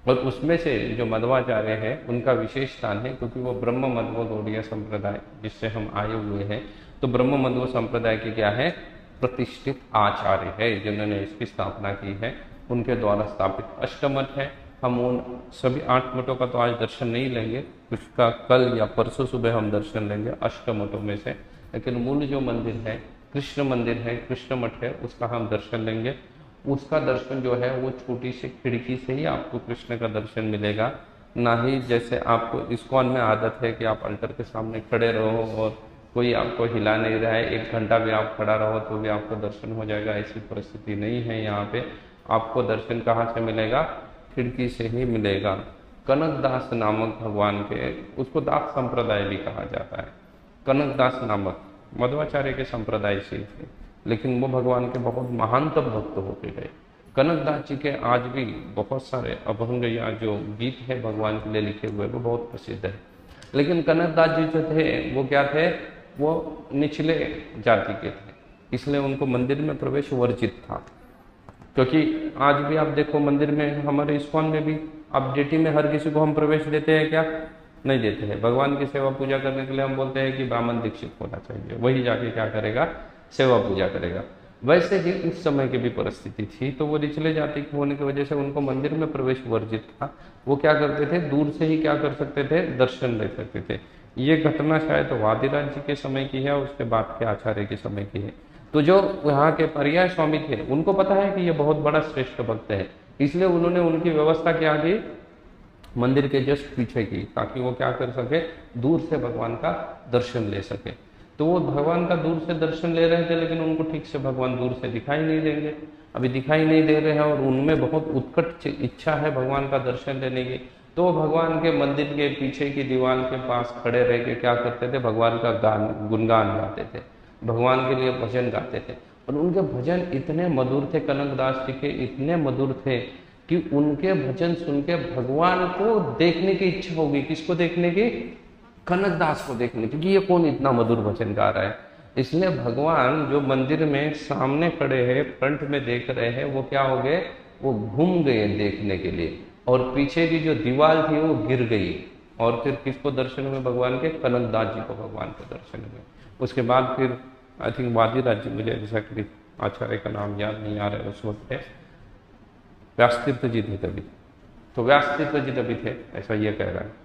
और उसमें से जो मध्वाचार्य है उनका विशेष स्थान है, क्योंकि वो ब्रह्म मध्व गौड़ीय संप्रदाय जिससे हम आए हुए हैं, तो ब्रह्म मध्व संप्रदाय के क्या है, प्रतिष्ठित आचार्य है जिन्होंने इसकी स्थापना की है। उनके द्वारा स्थापित अष्टमठ है। हम उन सभी 8 मठों का तो आज दर्शन नहीं लेंगे, उसका कल या परसों सुबह हम दर्शन लेंगे अष्टमठों में से। लेकिन मूल जो मंदिर है, कृष्ण मंदिर है, कृष्ण मठ है, उसका हम दर्शन लेंगे। उसका दर्शन जो है वो छोटी सी खिड़की से ही आपको कृष्ण का दर्शन मिलेगा, ना ही जैसे आपको इस्कॉन में आदत है कि आप अल्टर के सामने खड़े रहो और कोई आपको हिला नहीं रहा है, 1 घंटा भी आप खड़ा रहो तो भी आपको दर्शन हो जाएगा। ऐसी परिस्थिति नहीं है। यहाँ पे आपको दर्शन कहाँ से मिलेगा, खिड़की से ही मिलेगा। कनकदास नामक भगवान के, उसको दास संप्रदाय भी कहा जाता है। कनकदास नामक मध्वाचार्य के संप्रदाय से थे, लेकिन वो भगवान के बहुत महानतम भक्त होते गए। कनकदास जी के आज भी बहुत सारे अभंग या जो गीत है भगवान के लिए लिखे हुए वो बहुत प्रसिद्ध है। लेकिन कनकदास जी जो थे वो क्या थे, वो निचले जाति के थे, इसलिए उनको मंदिर में प्रवेश वर्जित था। क्योंकि आज भी आप देखो मंदिर में, हमारे इस्कॉन में भी आप डेटी में हर किसी को हम प्रवेश देते हैं क्या? नहीं देते हैं। भगवान की सेवा पूजा करने के लिए हम बोलते हैं कि ब्राह्मण दीक्षित होना चाहिए, वही जाके क्या करेगा, सेवा पूजा करेगा। वैसे ही उस समय की भी परिस्थिति थी, तो वो निचले जाति के होने की वजह से उनको मंदिर में प्रवेश वर्जित था। वो क्या करते थे, दूर से ही क्या कर सकते थे, दर्शन ले सकते थे। ये घटना शायद वादिराज जी के समय की है, उसके बाद के आचार्य के समय की है। तो जो यहाँ के पर्याय स्वामी थे उनको पता है कि ये बहुत बड़ा श्रेष्ठ भक्त है, इसलिए उन्होंने उनकी व्यवस्था क्या की, मंदिर के जस्ट पीछे की, ताकि वो क्या कर सके, दूर से भगवान का दर्शन ले सके। तो वो भगवान का दूर से दर्शन ले रहे थे, लेकिन उनको ठीक से भगवान दूर से दिखाई नहीं देंगे, अभी दिखाई नहीं दे रहे हैं, और उनमें बहुत उत्कट इच्छा है भगवान का दर्शन लेने की। तो भगवान के मंदिर के पीछे की दीवार के पास खड़े रह के क्या करते थे, भगवान का गुणगान गाते थे, भगवान के लिए भजन गाते थे। और उनके भजन इतने मधुर थे, कनकदास जी के इतने मधुर थे कि उनके भजन सुन के भगवान को देखने की इच्छा होगी। किसको देखने की? कनकदास को देखने की, कि ये कौन इतना मधुर भजन गा रहा है। इसलिए भगवान जो मंदिर में सामने खड़े हैं, फ्रंट में देख रहे हैं, वो क्या हो गए, वो घूम गए देखने के लिए, और पीछे की जो दीवार थी वो गिर गई। और फिर किसको दर्शन हुए भगवान के? कनकदास जी को भगवान के दर्शन हुए। उसके बाद फिर आई थिंक वादिराज जी, मुझे एग्जैक्टली आचार्य का नाम याद नहीं आ रहा है उस वक्त है, व्यास तीर्थ जी थे तभी, तो व्यास तीर्थ जी तभी थे, ऐसा ये कह रहा है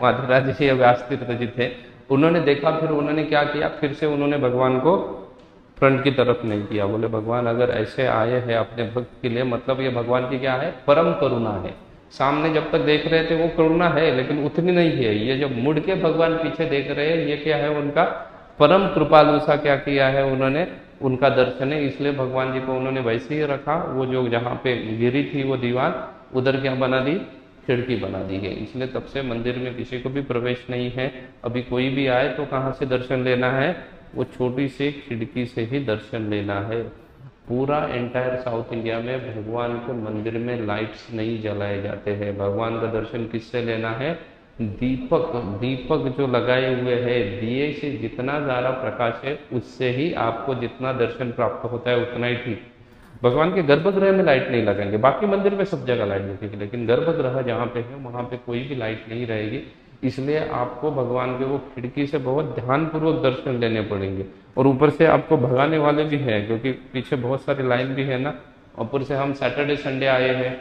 वादिराज जी या व्यास तीर्थ जी थे। उन्होंने देखा, फिर उन्होंने क्या किया, फिर से उन्होंने भगवान को फ्रंट की तरफ नहीं किया। बोले भगवान अगर ऐसे आए हैं अपने भक्त के लिए, मतलब ये भगवान की क्या है, परम करुणा है। सामने जब तक देख रहे थे वो करुणा है, लेकिन उतनी नहीं है। ये जब मुड़ के भगवान पीछे देख रहे हैं, ये क्या है, उनका परम कृपालु सा क्या किया है उन्होंने, उनका दर्शन है। इसलिए भगवान जी को उन्होंने वैसे ही रखा। वो जो जहाँ पे गिरी थी वो दीवार, उधर क्या बना दी, खिड़की बना दी है। इसलिए तब से मंदिर में किसी को भी प्रवेश नहीं है। अभी कोई भी आए तो कहाँ से दर्शन लेना है, वो छोटी सी खिड़की से ही दर्शन लेना है। पूरा एंटायर साउथ इंडिया में भगवान के मंदिर में लाइट्स नहीं जलाए जाते हैं। भगवान का दर्शन किससे लेना है, दीपक जो लगाए हुए हैं, दिए से जितना ज़्यादा प्रकाश है उससे ही आपको जितना दर्शन प्राप्त होता है उतना ही ठीक। भगवान के गर्भगृह में लाइट नहीं लगाएंगे, बाकी मंदिर में सब जगह लाइट लगेगी, लेकिन गर्भगृह जहाँ पे है वहाँ पे कोई भी लाइट नहीं रहेगी। इसलिए आपको भगवान के वो खिड़की से बहुत ध्यानपूर्वक दर्शन लेने पड़ेंगे। और ऊपर से आपको भगाने वाले भी हैं, क्योंकि पीछे बहुत सारी लाइन भी है ना। ऊपर से हम सैटरडे संडे आए हैं,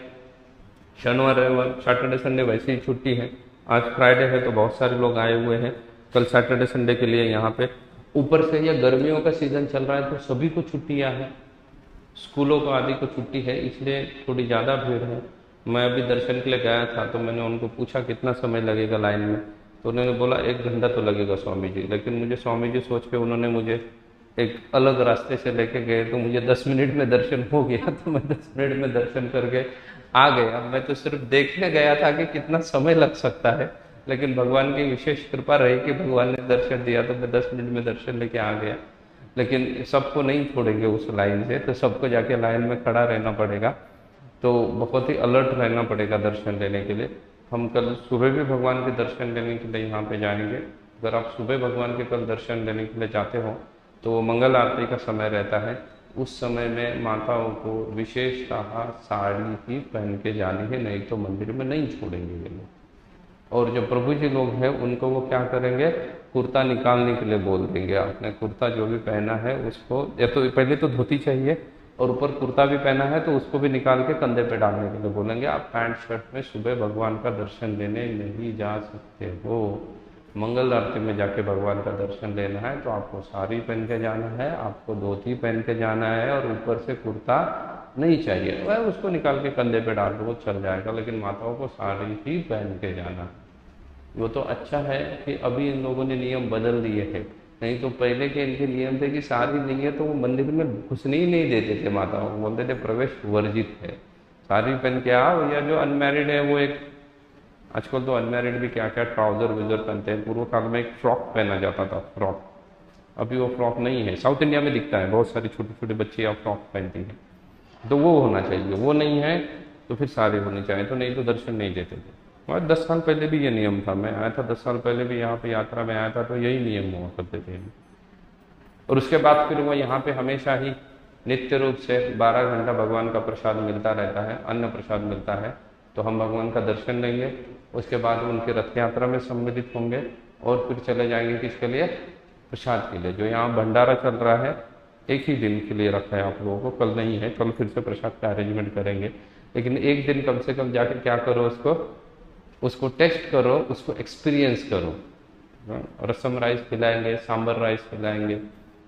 शनिवार रविवार, सैटरडे संडे वैसे ही छुट्टी है, आज फ्राइडे है तो बहुत सारे लोग आए हुए हैं कल सैटरडे संडे के लिए यहाँ पे। ऊपर से ये गर्मियों का सीजन चल रहा है तो सभी को छुट्टियाँ हैं, स्कूलों को आदि को छुट्टी है, इसलिए थोड़ी ज़्यादा भीड़ है। मैं अभी दर्शन के लिए गया था तो मैंने उनको पूछा कितना समय लगेगा लाइन में, तो उन्होंने बोला 1 घंटा तो लगेगा स्वामी जी। लेकिन मुझे स्वामी जी सोच के उन्होंने मुझे एक अलग रास्ते से लेके गए, तो मुझे 10 मिनट में दर्शन हो गया, तो मैं 10 मिनट में दर्शन करके आ गया। मैं तो सिर्फ देखने गया था कि कितना समय लग सकता है, लेकिन भगवान की विशेष कृपा रही कि भगवान ने दर्शन दिया, तो मैं 10 मिनट में दर्शन लेके आ गया। लेकिन सबको नहीं छोड़ेंगे उस लाइन से, तो सबको जाके लाइन में खड़ा रहना पड़ेगा, तो बहुत ही अलर्ट रहना पड़ेगा दर्शन लेने के लिए। हम कल सुबह भी भगवान के दर्शन लेने के लिए यहाँ पे जाएंगे। अगर आप सुबह भगवान के कल दर्शन लेने के लिए जाते हो तो वो मंगल आरती का समय रहता है। उस समय में माताओं को विशेषतः साड़ी ही पहन के जानी है, नहीं तो मंदिर में नहीं छोड़ेंगे ये लोग। और जो प्रभु जी लोग हैं उनको वो क्या करेंगे, कुर्ता निकालने के लिए बोल देंगे। आपने कुर्ता जो भी पहना है उसको, या तो पहले तो धोती चाहिए और ऊपर कुर्ता भी पहना है तो उसको भी निकाल के कंधे पे डालने के लिए बोलेंगे। आप पैंट शर्ट में सुबह भगवान का दर्शन लेने नहीं जा सकते हो। मंगल आरती में जाके भगवान का दर्शन लेना है तो आपको साड़ी पहन के जाना है, आपको धोती पहन के जाना है, और ऊपर से कुर्ता नहीं चाहिए, वह उसको निकाल के कंधे पे डाल दो, वो चल जाएगा। लेकिन माताओं को साड़ी ही पहन के जाना। वो तो अच्छा है कि अभी इन लोगों ने नियम बदल दिए हैं, नहीं तो पहले के इनके नियम थे कि साड़ी नहीं है तो वो मंदिर में घुसने ही नहीं देते थे माताओं को, बोलते थे प्रवेश वर्जित है, साड़ी पहन के आओ। या जो अनमैरिड है वो एक, आजकल तो अनमैरिड भी क्या क्या ट्राउजर वूजर पहनते हैं, पूर्व काल में एक फ्रॉक पहना जाता था, फ्रॉक, अभी वो फ्रॉक नहीं है। साउथ इंडिया में दिखता है, बहुत सारी छोटी छोटी बच्चियाँ फ्रॉक पहनती हैं, तो वो होना चाहिए। वो नहीं है तो फिर सारे होने चाहिए, तो नहीं तो दर्शन नहीं देते थे। और 10 साल पहले भी ये नियम था, मैं आया था 10 साल पहले भी यहाँ पे यात्रा में आया था, तो यही नियम हुआ करते थे। और उसके बाद फिर वो यहाँ पे हमेशा ही नित्य रूप से 12 घंटा भगवान का प्रसाद मिलता रहता है, अन्न प्रसाद मिलता है, तो हम भगवान का दर्शन लेंगे, उसके बाद उनकी रथ यात्रा में सम्मिलित होंगे और फिर चले जाएंगे किसके लिए, प्रसाद के लिए। जो यहाँ भंडारा चल रहा है एक ही दिन के लिए रखा है आप लोगों को, कल नहीं है, कल फिर से प्रसाद का अरेंजमेंट करेंगे, लेकिन एक दिन कम से कम जाकर क्या करो, उसको टेस्ट करो, उसको एक्सपीरियंस करो। रसम राइस खिलाएंगे, सांबर राइस खिलाएंगे,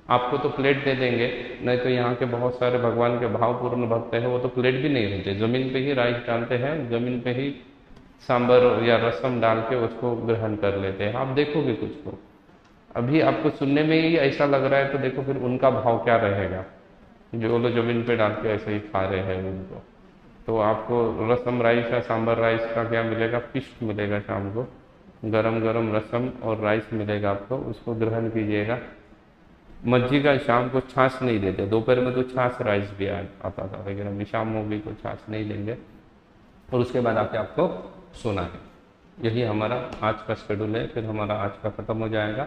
आपको तो प्लेट दे देंगे, नहीं तो यहाँ के बहुत सारे भगवान के भावपूर्ण भक्त हैं, वो तो प्लेट भी नहीं देते, जमीन पे ही राइस डालते हैं, जमीन पे ही सांबर या रसम डाल के उसको ग्रहण कर लेते हैं। आप देखोगे कुछ को, अभी आपको सुनने में ही ऐसा लग रहा है, तो देखो फिर उनका भाव क्या रहेगा, जो लोग जमीन पे डाल के ऐसे ही खा रहे हैं उनको। तो आपको रसम राइस या सांबर राइस का क्या मिलेगा, फिश मिलेगा शाम को, गरम गरम रसम और राइस मिलेगा आपको, उसको ग्रहण कीजिएगा। मज्जी का शाम को छाछ नहीं देते, दोपहर में तो छाछ राइस भी आता था, लेकिन अभी शाम में भी तो छाछ नहीं देंगे, और उसके बाद आके आपको सोना है। यही हमारा आज का शेड्यूल है, फिर हमारा आज का खत्म हो जाएगा।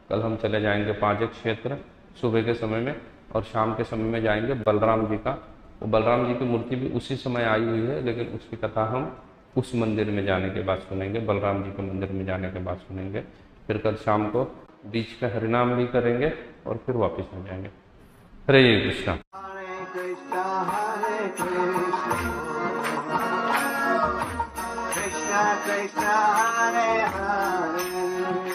कल हम चले जाएंगे पांचक क्षेत्र सुबह के समय में, और शाम के समय में जाएंगे बलराम जी का। वो बलराम जी की मूर्ति भी उसी समय आई हुई है, लेकिन उसकी कथा हम उस मंदिर में जाने के बाद सुनेंगे, बलराम जी के मंदिर में जाने के बाद सुनेंगे। फिर कल शाम को बीच का हरिनाम भी करेंगे और फिर वापस आ जाएंगे। हरे Krishna. Krishna Krishna Hare Hare